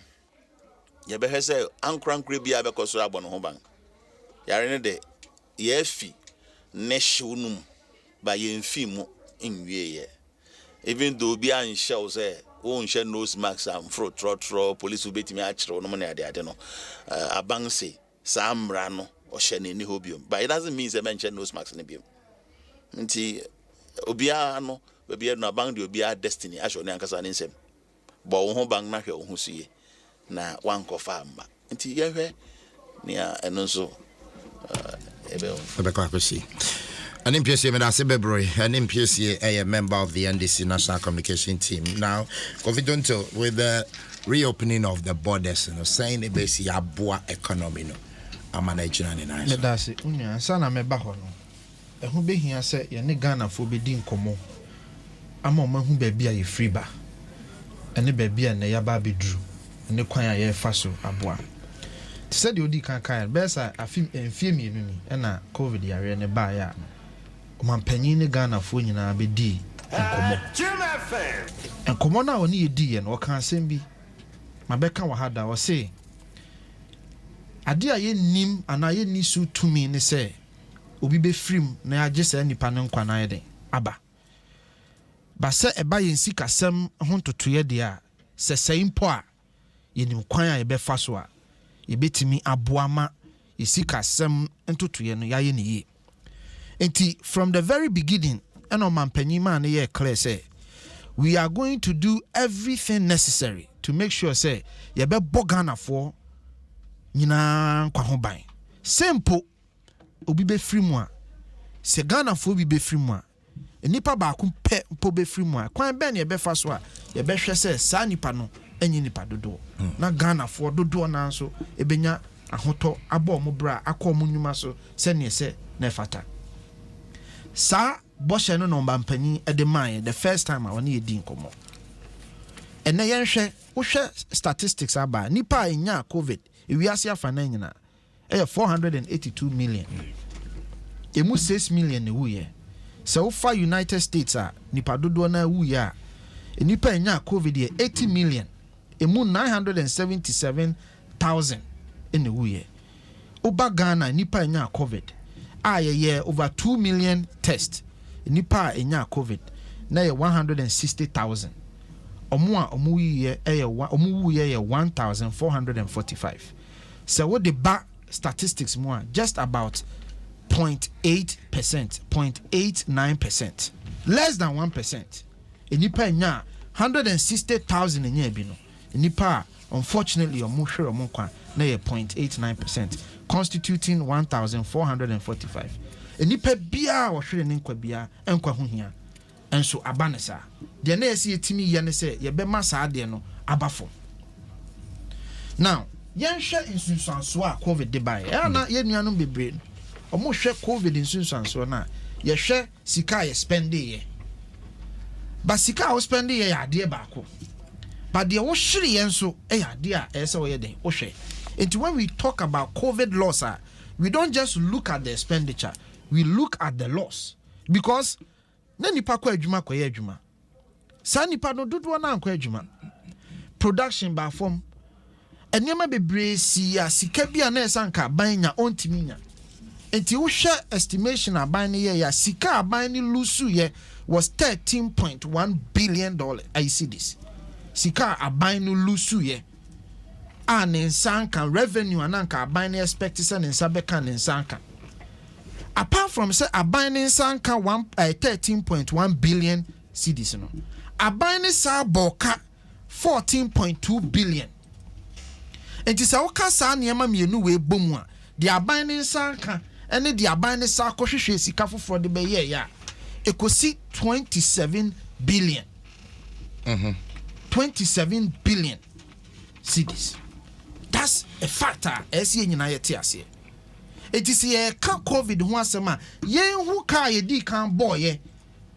ye be hwese ankrankre bia be koso abo no ho ban yare ne de ye fi ne hwunum ba ye mfi mu nwie ye even though bi an show say won share nose mask am fro trotro police ubetimi a kire no na ade no abanse samra no o hye ne ni hobium but it doesn't mean say mention nose mask ne bium nti obia no bia no abang de obia destiny asho ne ankasa ne nsem bo wo ho bang na hwe wo ho suye na wankofa amba nti ye hwe ne eno nso ebe kwa kwesi an MPSA Medase Bebroy, an MPSA a member of the NDC National Communication Team. Now, confident with the reopening of the borders, saying the basic abua economy, I'm managing an nice. Medase, unya, sana mebaho no. Who be here say, Yanni Ghana for be din como. I'm on who be a free bar. And the baby and the yaba be drew, and the choir ye faso abua. Said you can best I feel and fear me, and a COVID area and a bar. Mpensenpensenmu Ghana fo nyina be di enkomo enkomo na oni edi en waka asem bi mabeka wa hada wo se ade a ye nim ana ye ni su tumi ne se obi be frim na age se nipa ne nkwa na yeden aba ba se eba ye nsikasem ho totoye de a se sei mpo a ye nim kwan a ye be fa so a ye betimi aboama ye sikasem ntotoye no ya ye ne ye. And from the very beginning, and on Mpensenpensenmu ye clear say we are going to do everything necessary to make sure say ye be Ghana for nyina kwa ho ban. Simple obi be free mu a se Ghana for obi be free mu a nipa ba ku pe mpo be free mu a kwan ben ye be fa so a ye be hwe say sa nipa no enyi nipa dodo na Ghana for dodo na so ebenya ahoto abo mo bra akọ mo nyuma so se ne se na fata. Sa boshe no mpanyin edemai the first time I woni edi nkomo ene yenhwe wo hwe statistics aba nipa enya covid ewiase afana nyina 482 million emu 6 million ewuye se wo fa United States a nipa dodo na ewuye a nipa enya covid 80 million emu 977,000 ewuye oba Ghana nipa enya covid over 2 million tests nipa enya covid na 160,000 omu ye 1,445 so what the back statistics more just about 0.8%, 0.89%, less than 1%. Nipa enya 160,000 enya bi no nipa unfortunately omu hwere omu kwa na 0.89%, constituting 1,445. Nipa bia wo hwere ne nkwa bia enkwa ho hia enso abanesa de na yesi etimi ye ne se ye be masa ade no abafo. Now yen hwe insunsanso a covid de bai na ye nuanom bebre omo hwe covid insunsanso na ye hwe sika ye spend ye ba sika wo spend ye ya ade baako but the wo hwere yen so ya ade a ese wo ye den wo hwe. And when we talk about COVID loss, we don't just look at the expenditure, we look at the loss. Because nipa kwa adwuma kwa ye adwuma. Sa nipa no dodo na kwa adwuma. Production ba form. Enema bebre si ya sika bia na esanka ban nya ontimi nya. Enti wo hwe estimation aban ne ye ya sika aban ne lusu ye was $13.1 billion. I see this. Sika aban no lusu ye. And in Sanka revenue and anka buying expectation in Sabeka and Sanka. Apart from say a buying Sanka 13.1 billion cedis no. A buying sa boka 14.2 billion. And this oka sa niema mienu we bomwa. The buying Sanka and the buying sa kohwehwe sika for the be ya. Ekosi 27 billion. 27 billion cedis. That's a factor as you nyina yete ase. It is a COVID who asema yen who ka ye di kan boy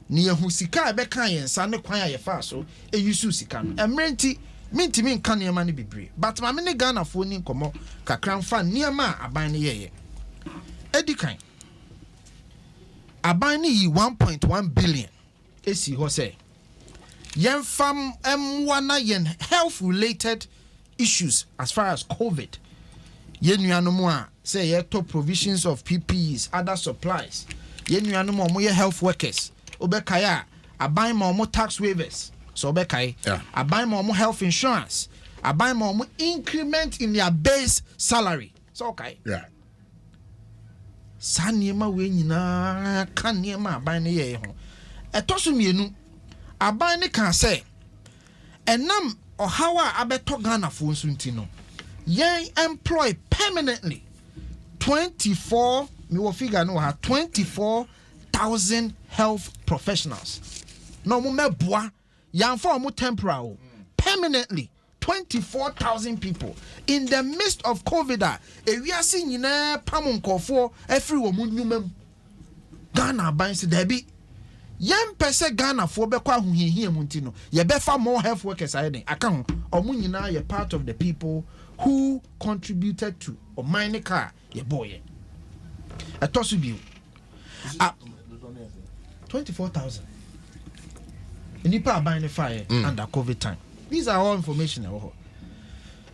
ni yehu sika be kan yen sa ne kwan ye fa so e yusu sika no emrenti mintimi nka ne ma ne bebre but ma me ne Ghana fo ni nkomo kakran fa ne ma aban ne ye edi kan aban ne yi 1.1 billion esi ho say yen fam wana yen health related issues as far as COVID yen nuanom a say ye top provisions of PPEs other supplies yen nuanom mo ye health workers obekaya aban mo tax waivers so obekaya aban mo health insurance aban mo increment in their base salary so okay saniema we nyina kan niema aban ne ye ho etoso mienu aban ne kan say enam ohawa abeto Ghana fo nsunti no yen employ permanently 24 me wo figure no ha 24,000 health professionals no mo meboa yan for mo temporal permanently 24,000 people in the midst of COVID ewiase nyina pamonkofo every wo munwumam Ghana ban se dabi yen pese Ghana fo be kwa huhihie munti no ye be fa more health workers ayden aka ho omo nyina ye part of the people who contributed to or mine car ye boy atosu bi 24,000 nipa aban fire under COVID time. These are all information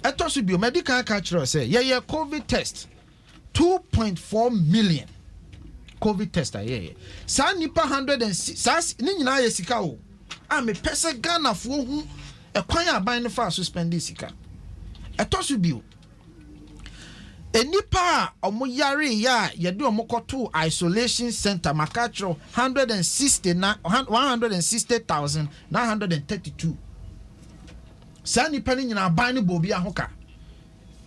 atosu bi medical culture say ye COVID test 2.4 million COVID test aye sa nipa 106 sa ni nyina ye sika o me pese Ghana fo hu ekwan aban fa suspend sika etosu bi enipa omo yare ya ye de omo koto isolation center makatro 160,932 sa nipa ni nyina aban ne bobi ahoka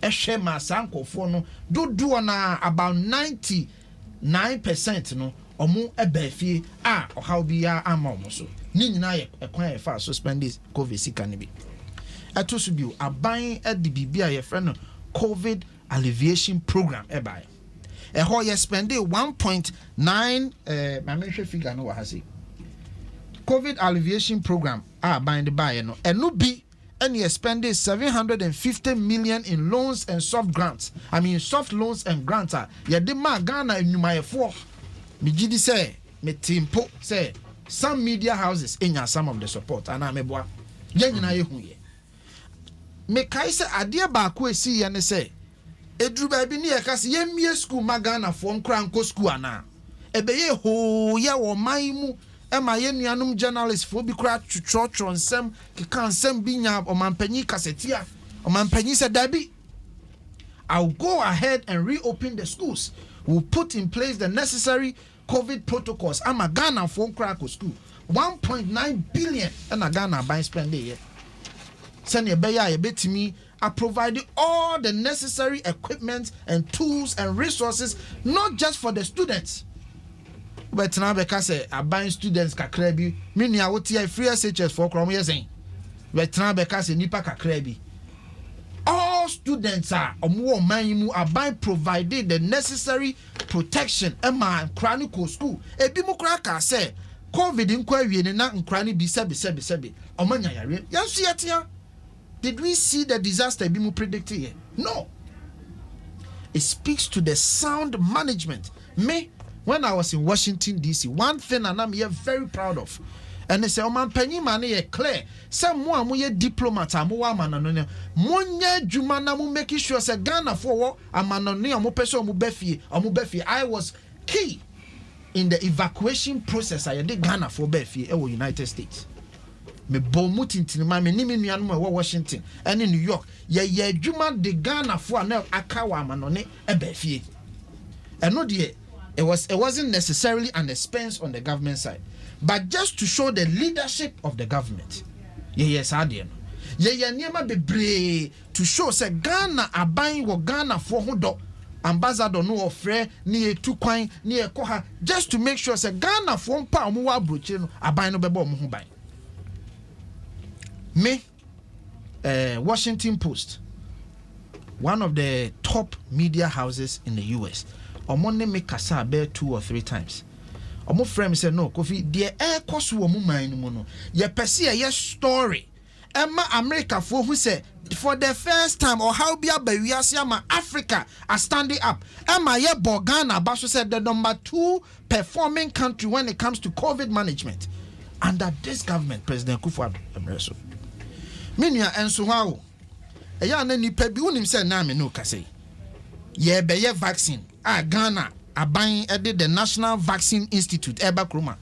ehwe ma sankofo no dodo na about 99% no omo ebafie ohaw bia ama omo so ni nyina ye ekwan ye fa suspend COVID sika ne bi atosu bi aban edi bibia ye frɛ no COVID alleviation program ebai ho ye spend 1.9 my mention figure no wa hase COVID alleviation program aban de buy no eno bi and he spending 750 million in loans and soft grants. I mean soft loans and grants ye de ma Ghana enyumayefo me gidi say me timpo say some media houses in some of the support and ameboa ye nyina ye hu ye me kai say ade ba ko esi ye ne say edru ba bi ne ye ka say ye mie school ma Ghana fo nkra nko school ana ebeye ho ye wo man mu ema ye nuanum journalist fo bi kura Dwaso Nsem kika nsem bi nya omampanyi kasetia omampanyi said dabi I'll go ahead and reopen the schools. We'll put in place the necessary COVID protocols. I'm a Ghana for crack school 1.9 billion and a Ghana by spend here send your beya ye betimi I provided all the necessary equipment and tools and resources not just for the students but now because I buy students kakra bi me nua wotia free SHS for krom yesen but now because nipa kakra bi all students are omo man mu aban provided the necessary protection ema chronicle school ebi mu kra ka say COVID nkwa wie ne na nkra ne bi sebe omanya yare yanso yetia did we see the disaster ebi mu predicted here? No. It speaks to the sound management. Me when I was in Washington DC, one thing and I'm here very proud of, and they say, "Oh man, penny money ye clear. Someone mo ye diplomat, mo wa manano. Mo nye juma na mo making sure say Ghana for what a manano mo peso mo befi. I was key in the evacuation process. I did Ghana for befi. Ewo United States. Me bomu tintinima me nimi nuanu e Washington and in New York. Ye juma de Ghana for na akawa manone befi. And no die. It wasn't necessarily an expense on the government side, but just to show the leadership of the government. Yes, I did. Niema bebre to show say Ghana aban wo Ghana for hodo ambassador no ofre ni etu kwan ni ekoha just to make sure say Ghana for mpa omo wa broche no aban no bebo omo ho ban. Me Washington Post, one of the top media houses in the US, omo ne me kasa be 2 or 3 times. Omo frame say no Kofi de air cost wo mo man no no ye pese ye story Emma America for who say for the first time or how be abawiase ama Africa are standing up. Emma ye Ghana Baso said the number 2 performing country when it comes to COVID management under this government, President Kufuor Emreso. Minya enso hawo eya na nipa bi unim say na me no kase ye be ye vaccine Ghana aban did the National Vaccine Institute Eba Kroma.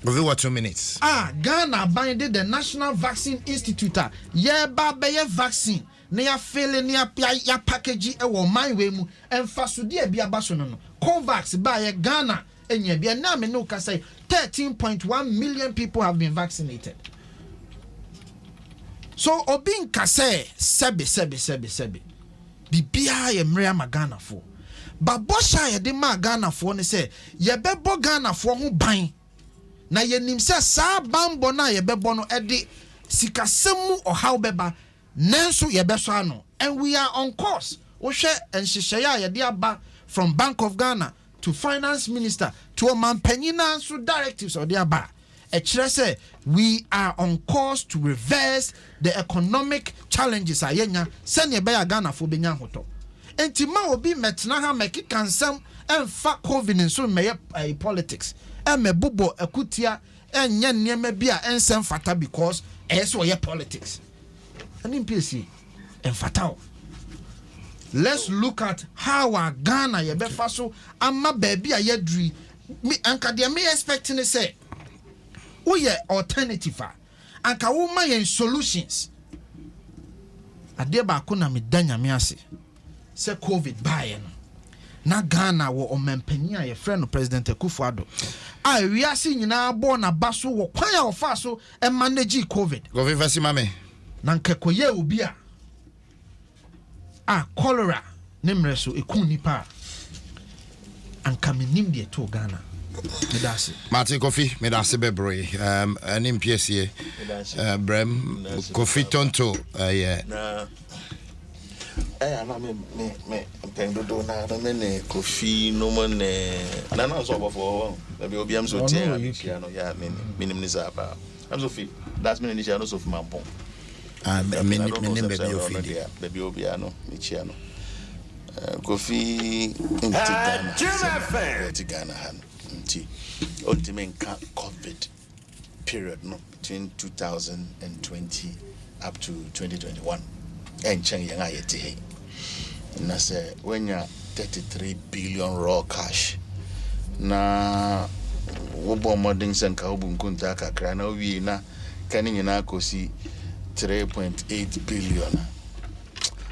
Over what 2 minutes? Ghana aban did the National Vaccine Institute. Ye ba be ye vaccine. Ne ya fele ne ya package e wo man we mu emfa so de bia ba so no. Covax ba ye Ghana enya bia na me no ka say 13.1 million people have been vaccinated. So obin ka say sebe. Bibia ye mrea magana fo. Ba bosha ye de ma Ghana fo ne say ye bebo Ghana fo ho ban. Na ye nim say sa bambo na ye bebo no e de sikasemu o how beba nanso ye beso ano. And we are on course. Wo hwe enhyehyeye ye de aba from Bank of Ghana to Finance Minister to Mpensenpensenmu so directives or de aba. Say we are on course to reverse the economic challenges ayenya send ye be Ghana fo benya hoto. Enti ma obi metna ha meki kansam emfa covid nso meye politics eme bubo akutia enye niema bia ensem fata because eso ye politics ani mpesi enfata. Let's look at how our Ghana ye be faso ama baby a yedri me anka de me expecting say we ye alternative anka wo ma ye solutions ade ba ko na me danya me ase se covid bae no na Ghana wo omempani a ye friend President Kufuor a wiase nyina bo na baso wo kwan a ofa so e manage covid go vivasi mame na nkekoye obi a cholera ne mreso ekun nipa anka menim de to Ghana medase Martin Kofi medase bebre anim piesie brem Kofi tonto yeah na na me pendo do na me Kofi no mo ne na so before be obi am so tie no ya minim ni zaba am so fi that's me ni no so fi mampon me baby obi ano ni chia no Kofi into Ghana han nti ultimate COVID period no between 2020 up to 2021 and chen yang ayete na say when you 33 billion raw cash na wo bo modern senka obu nkunta kakra na wi na kan nyina kosi 3.8 billion.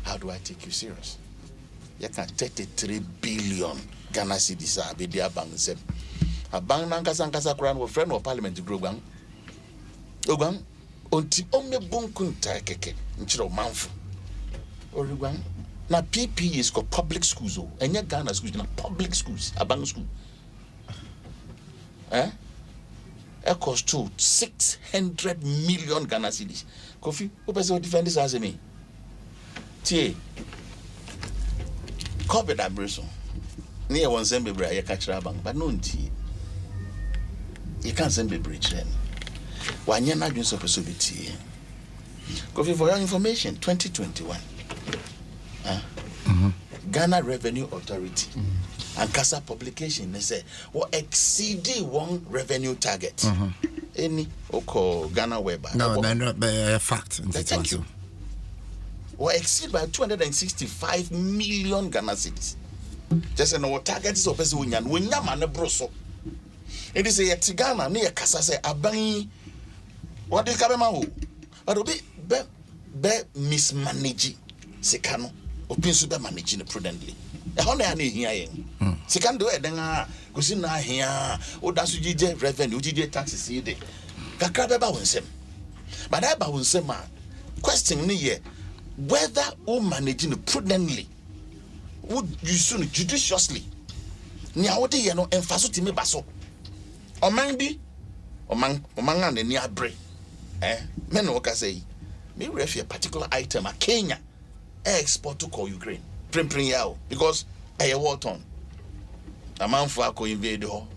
How do I take you serious? You can 33 billion Ghana cedis a be dia Adom Nsem. A bank nankasa kran wo friend of parliament grogan. Ogan onti omebunkunta keke nchiro manfo. Orugan na PP is called public schools o. Enya Ghana schools na public schools, a bank school. It cost to 600 million Ghana cedis. Kofi, who person defend this as me? Tie. COVID abraso. Near one Nsem bebre ya catch bank, but no tie. You can't send bebre then. Why you not doing so possibility? Kofi, for your information, 2021. Ghana Revenue Authority and CASA publication they say what exceeded one revenue target. Any Ghana whereby no a fact. Thank you. What exceed by 265 million Ghana cedis. Just an our target is opposite winyan man broso. It is a Ghana near CASA say abang what is kabema but be mismanage sekano opin so be managing prudently. E ho na hia yen. Sika ndo e den a gosi na hia o da so gije revenue gije taxes yi de. Kakra be ba wonsem. But that ba wonsem a question ni ye whether o managing prudently would you soon judiciously. Ni a wo de ye no emfa so timi ba so. Oman bi oman an ni abre. Me no ka say me refer a particular item a Kenya export to call Ukraine. Prim yao because ɛyɛ Walton amanfo akɔ invade ho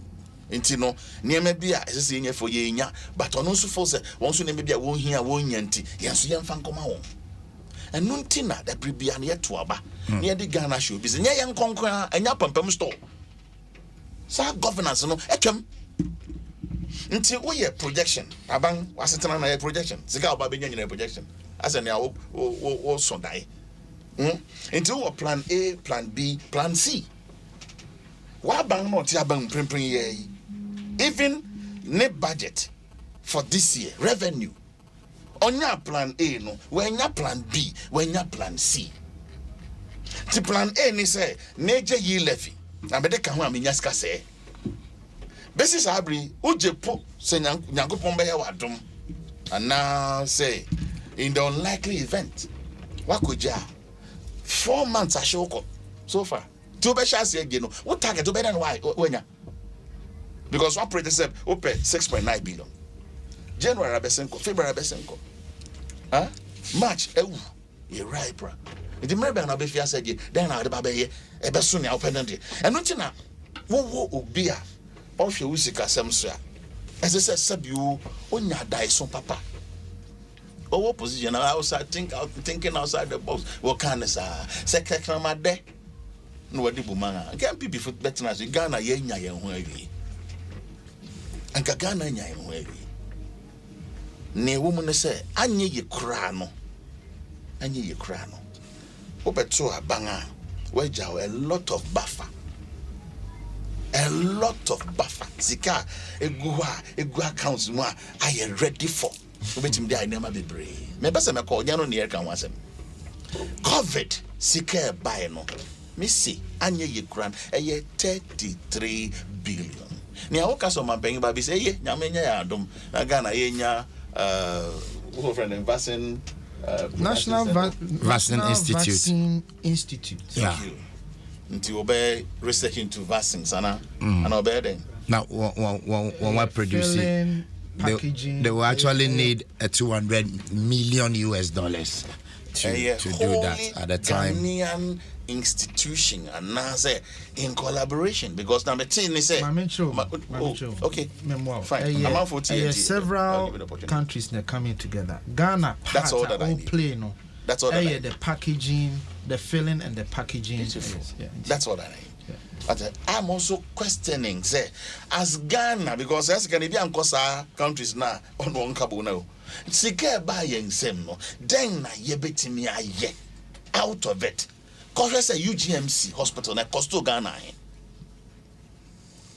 nti no niema bia ɛsɛ yɛnya fo yɛnya but ɔno nso fo sɛ wɔn so niema bia wɔn hia wɔn nya nti yɛn so yɛmfa nkɔma wɔn ɛno nti na da bia na yɛto aba na yɛde Ghana show bi sɛ nyɛ yɛn nkɔnkɔn anya pampam store sa governance no atwam nti wo yɛ projection aban wasetena na yɛ projection sika oba benya nyina projection asa ne wo so dai nti wo plan A plan B plan C wa ban no ti aban prempren ye even ne budget for this year revenue onya plan A no wenya plan B wenya plan C ti plan A ni say neje yi levy na be de ka ho amenya sika say basis abri ujepo se nyankopon be ya wadom ana say in the unlikely event wakoja 4 months ashoko so far to be share say again no what target to be than why wenya because one project said open 6.9 billion January abesenko February abesenko March ewu ye right bra the member na be fia say then na de ba be ye e be so ne open dey eno nti na wo obi a ohwe usika semso a ese se sabio onya dai so papa owo position outside thinking outside the box what can say secretary made no wadi bumanga can be before better so Ghana ye nya ye ho awi anka Ghana nya ye ho awi ne wo mu ne se anye ye kura no obeto abanga waja a lot of buffer sika egu accounts mu a I ready for obetim dey never be brave me bese me call nya no ne kan wasem COVID sika buy no me see anye ye kran 33 billion ne a woka so mampanyi ba bi say ye nyame nya ya adom na Ghana ye nya who friend vaccine National Vaccine Institute. Yeah. Until obey research into vaccines, and obey them. Now, when we're producing, they will actually need a $200 million US to do that at the time. Ghanaian institution and NASA in collaboration because number 10 is say okay, fine. I'm out for TNT. Several countries that coming together. Ghana, that's all that I need. Play, no. That's all that I need. The packaging, the filling, and the packaging. That's what I need. But I'm also questioning, say, as Ghana, because as Canadian countries now on one cabo now, Sika by Nsem no, then ye bet me out of it. Cause say UGMC hospital na cost to Ghana.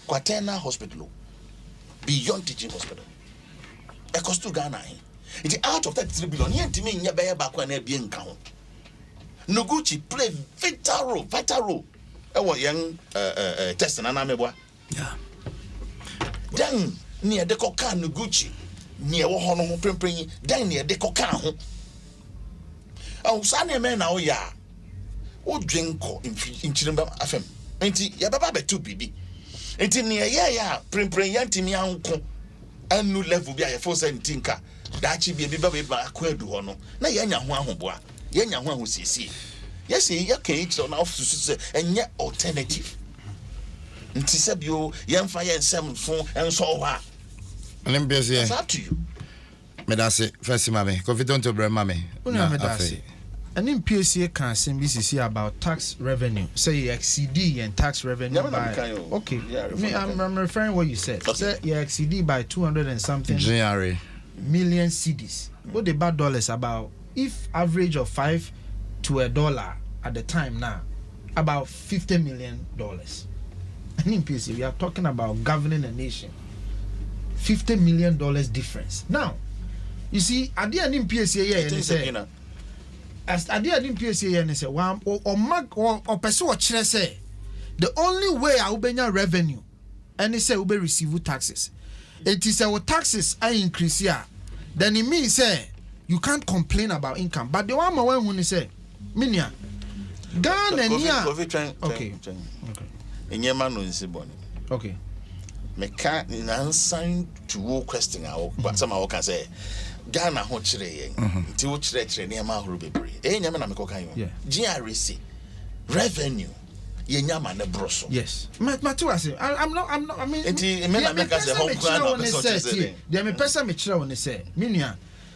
Quaterna hospital beyond teaching hospital. A cost to Ghana. It's out of that 3 billion. Yet me nya be back when e be nkan. Noguchi play vital role. Ewo young test na meboa. Yeah. Then near the coca Noguchi near wo hono ho prempren then near the coca ho. Oh sane me na o ya. O dwenko in Chirimba afem. Enti ya baba be 2 bibi. Enti near ya prempren yantimi anko anu level bi a yefo say ntinka. Dachi bi ba akwedu ho no. Na yanya ho ahoboa. Yanya ho ahosiesie. Yes, you can eat on off to and yet alternative. Ntisabio, young fire and some phone and so what. I'm busy. It's up to you. Medase, first, mammy, confident to bring mammy. And in PSA can CBCC about tax revenue. Say XCD and tax revenue by. Okay, I'm referring what you said. Say you XCD by 200 and something million cedis. What the bad dollars about? If average of $5 to $1 at the time now, about $50 million. And in PSA, we are talking about governing a nation. $50 million difference. Now, you see, at the end in PSA, yeah, and say, as at the end in PSA, and say, or person say, the only way I will be revenue, and they say, will be receive taxes. It is our taxes are increase here. Then it means say you can't complain about income. But the one when you say, Minya, Ghana, okay. Okay. Me can't answer to all question. But somehow can say Ghana ho chire yen. Ti wo chire chire ne ma horo bebre. Nyame na me kokan yo. GRC revenue yenyama ne broso. Yes. Matuase, I'm not, I mean, enti me na make us a home ground person say. The me person me chira won say, minua,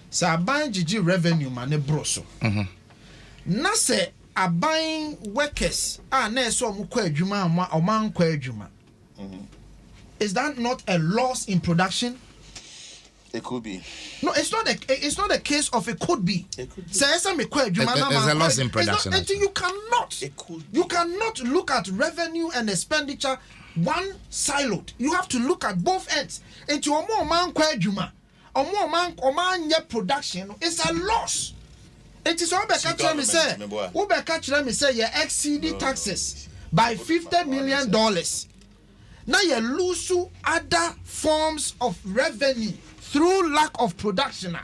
sa aban gigi revenue ma ne broso. Na se aban workers na so mo kwa adwuma o man kwa adwuma. Is that not a loss in production? It could be. No, it's not a case of it could be. It could be. There's a loss in production. You cannot. It could be. You cannot look at revenue and expenditure one siloed. You have to look at both ends. Into a more man kwejuma, a more man production. It's a loss. It is all catch me say. Uber catch me say you exceed taxes by $50 million. Now you lose other forms of revenue through lack of production.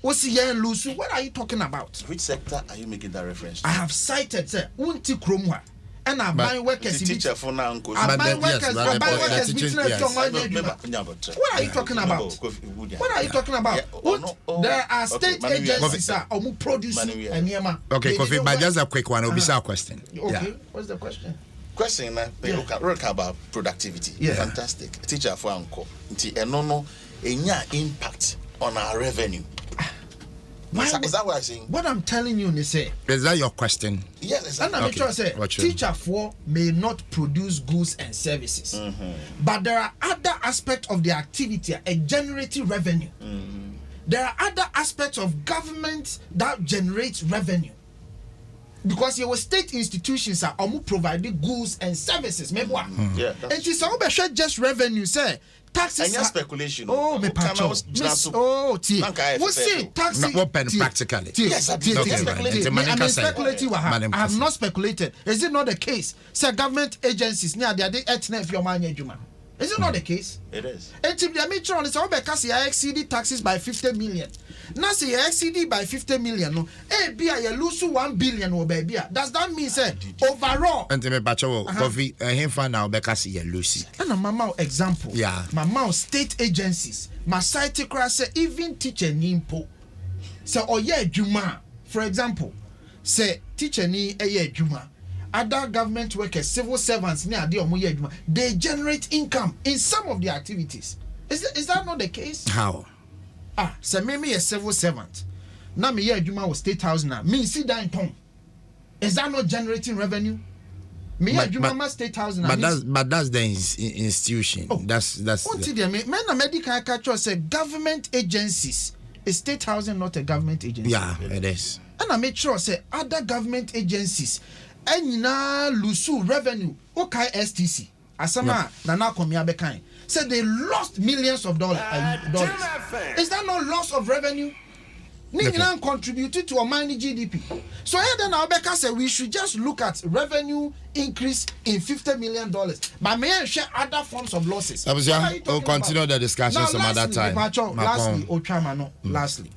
What are you talking about? Which sector are you making that reference to? I have cited, sir, Unti Kromwa. And I buy workers. Teacher for now. I buy workers. What are you talking about? What are you talking about? There are state agencies who produce. Okay, Kofi, but just a quick one. Obisa question. Okay, what's the question? Question look about productivity. Yeah. Fantastic. Teacher for uncle. No impact on our revenue. Is that what I'm saying? What I'm telling you is say. Is that your question? Yes, exactly. And I'm trying to say, teacher for may not produce goods and services, but there are other aspects of the activity generating revenue. There are other aspects of government that generates revenue. Because your state institutions are providing goods and services. Yeah. And it's all just revenue, say. Taxes. And your speculation. Oh, me pacho. Oh, T. What say taxes? Practically. Yes, I have not speculated. Is it not the case? Say government agencies near the etne your man yejuma. Is it not the case? It is. And if the metro is all because you exceed taxes by 50 million. Now say you exceed by 50 million. No, be you lose 1 billion or baby. Does that mean say overall? And me pacho Kofi him fan now because you lose. And a mama example. Yeah. Mama state agencies. My site class say even teacher nimpo. So juma. For example, say teacher ni juma. Other government workers, civil servants, they generate income in some of the activities. Is that not the case? How? So me a civil servant. Now me juma was State House now. Me see that in town. Is that not generating revenue? Me juma State House now. But that's the institution. Oh, that's. What did you mean? Men medical culture say government agencies. Is State Housing not a government agency? Yeah, it is. And I make sure say other government agencies. Enina lusu revenue okay STC asama nana komia bekan said they lost millions of dollars. Is that not loss of revenue? Nigerian contributed to a mining GDP. So here then Albeka said we should just look at revenue increase in $50 million. But may I share other forms of losses? We'll continue the discussion some other time. Lastly,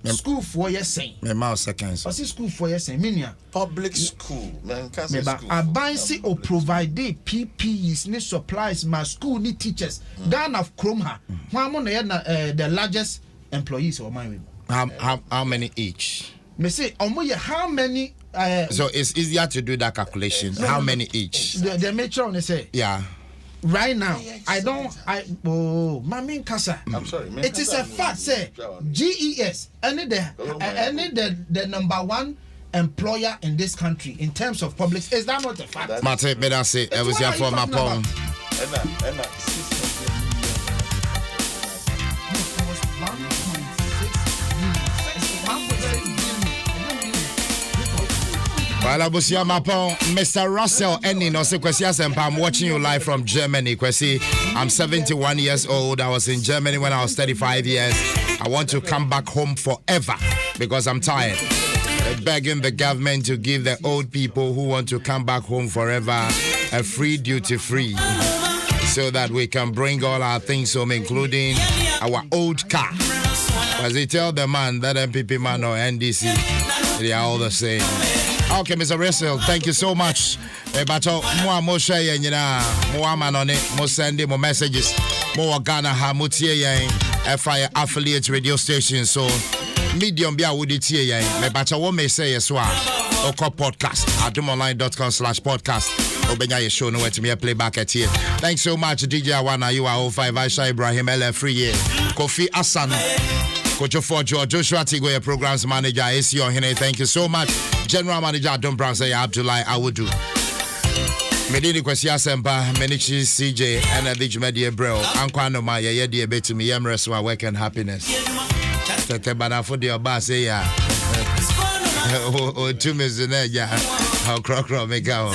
school for years saying. Me mouse seconds. Or see school for years saying. Minya. Public school. Man can't say school. A bansi or provide PPEs, need supplies, my school need teachers. Ghana of Kromha. The largest employees of my how many each? Me say how many so it's easier to do that calculation. How many each? The metro they say. Yeah. Right now, Mami Kasa. I'm sorry. It is a fact, say GES, any the number one employer in this country in terms of public. Is that not a fact? Mate, better say I was here for my phone. Walabusia Mapon, Mr. Russell Enni no se kwesi asempa. I'm watching you live from Germany. Kwesi, I'm 71 years old. I was in Germany when I was 35 years. I want to come back home forever because I'm tired. Begging the government to give the old people who want to come back home forever a free duty free so that we can bring all our things home, including our old car. As they tell the man that MPP man or NDC, they are all the same. Okay, Mr. Russell, thank you so much. But more share more man on it, more send more messages, more Ghana Hamutie FI affiliate radio station. So medium be a woody tea, but I won't say as well. Oko podcast. adomonline.com/podcast. Obenya your show no where to me playback at here. Thanks so much, DJ Awana. You are 05 Aisha Ibrahim L Free Year. Kofi Asan. Coach for Joshua Tigo, your programs manager. AC Ohene. Thank you so much. General Manager Adom Brown say Abdullah Awudu. Medini Kwesi Asempa, Menichi CJ, and Adij Media Bro. Ankwano ma ye de beti me yemres wa work and happiness. Tete bana for the oba say ya. O 2 minutes na ya. How crocro make out.